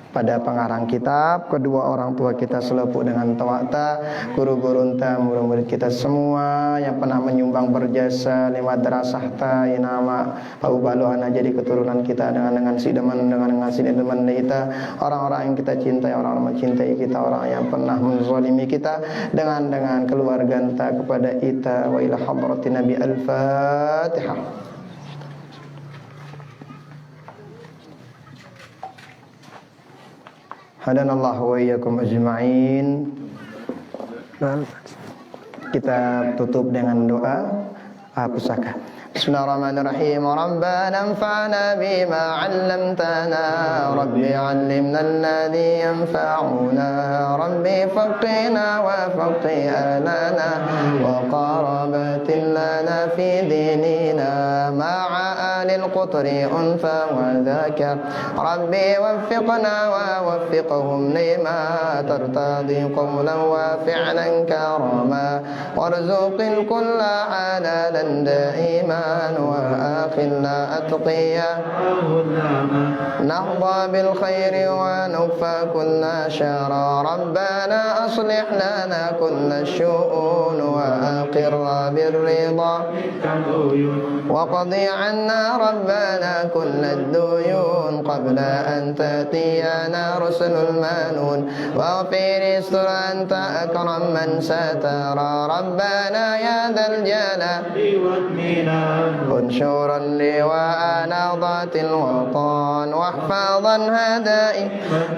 [SPEAKER 3] pada pengarang kitab, kedua orang tua kita selepuk dengan tawakta, guru-guru ta, murid-murid kita semua yang pernah menyumbang berjasa di madrasah ta, nama Pak Balu ana jadi keturunan kita dengan si deman kita, orang-orang yang kita cintai, orang-orang mencintai kita, orang yang pernah menzalimi kita dengan keluarga ta kepada kita wa ila hadratin Nabi al-Fatihah. Hadanallahu wa iyyakum ajma'in. Kita tutup dengan doa pusaka. Bismillahirrahmanirrahim. Rabbana anfa'na bima 'allamtana, Rabbi 'allimna alladhi yanfa'una, Rabbi faqihna wa faqih alana wa qarabatin lana fi dinina ma'a alil qutri unfa wa dhakar, Rabbi waffiqna wa waffiqhum lima tartadi qawlan wa fi'lan karama, warzuqil kulla 'adalan da'ima وآخلنا أتقيا نهضى بالخير ونكفى كل شر، ربنا أصلح لنا كل الشؤون وأقر بالرضا وقضي عنا ربنا كل الديون قبل أن تأتينا رسل المانون، واغفر استر أنت أكرم من ستر، ربنا يا ذا الجلال انشر اللواء نهضة الوطن، واحفظا هدائي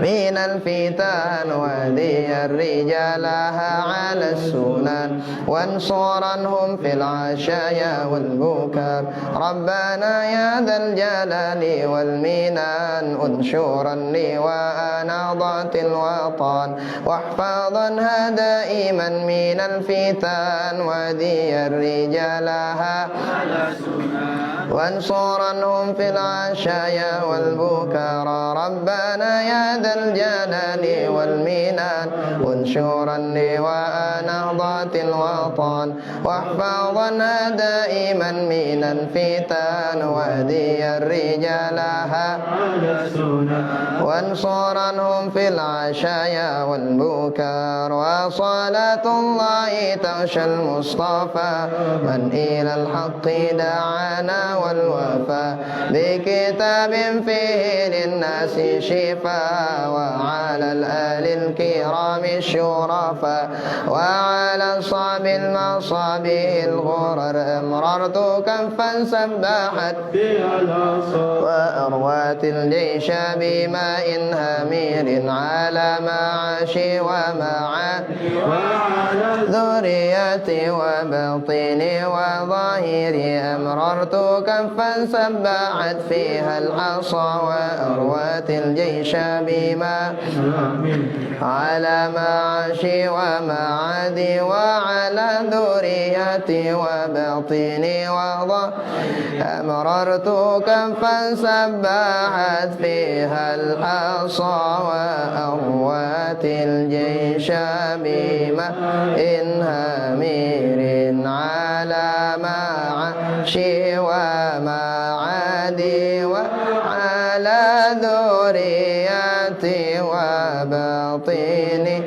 [SPEAKER 3] من الفتن، وهدي الرجالها على السنن، وانصرنهم في العشايا والبكر، ربنا يا ذا الجلال والمنان انشر اللواء نهضة الوطن، واحفظا دائما من الفتن، وهدي الرجالها وانصرنهم في العشايا والبكر، ربنا يا ذا الجلال والمنان انشر اللواء نهضة الوطن، واحفظنا دائما من الفتن، واهدي الرجالها وانصرنهم في العشايا والبكر، وصلاة الله تغشى المصطفى من إلى الحق دعانا والوفاء، بكتاب فيه للناس شفاء، وعلى الآل الكرام الشرفاء، وعلى أصحاب المصابيح الغرر، مررت كفا سباحت وأروات الجيش بماء همير، على معاشي ومعاد ذريتي وبطيني وظاهري، أمررت كفا سباحت فيها الحصى وأروات الجيش بما على معاشي ومعادي، وعلى ذريتي وبطيني وظاهري، أمررت كفا سباحت فيها الحصى وأروات الجيش بما همير، على معاشي ومعادي، وعلى ذريتي وبطيني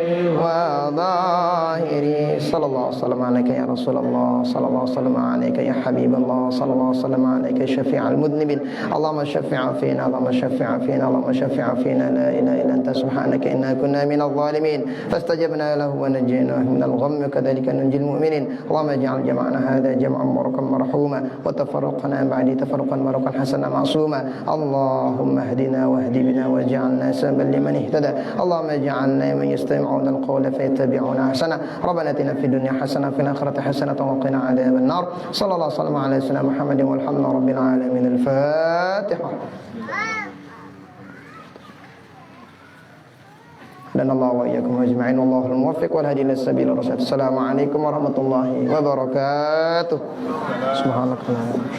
[SPEAKER 3] وظاهري، صلى الله وسلم عليك يا رسول الله، صلى الله وسلم عليك يا حبيب الله، صلى الله وسلم عليك يا شفيع المذنبين، اللهم شفع فينا، اللهم شفع فينا، اللهم شفع فينا، لا إله إلا أنت سبحانك إنا كنا من الظالمين، فاستجبنا له ونجيناه من الغم، كذلك ننجي المؤمنين، اللهم اجعل جمعنا هذا جمعا مباركا مرحوما، وتفرقنا بعد تفرقا مرقا حسنا معصوما، اللهم اهدنا واهد بنا واجعلنا سببا لمن اهتدى، اللهم اجعلنا من يستمعون القول فيتبعون احسنه، ربنا اتنا في الدنيا حسنه وفي الاخره حسنه وقنا عذاب النار، صلى الله وسلم على سيدنا محمد والحمد لله رب العالمين. الفاتحه. Dan Allah wa iyyakum ajma'in, wallahul muwaffiq wal hadi ila sabil rasyad. Assalamualaikum warahmatullahi wabarakatuh. Subhanallah.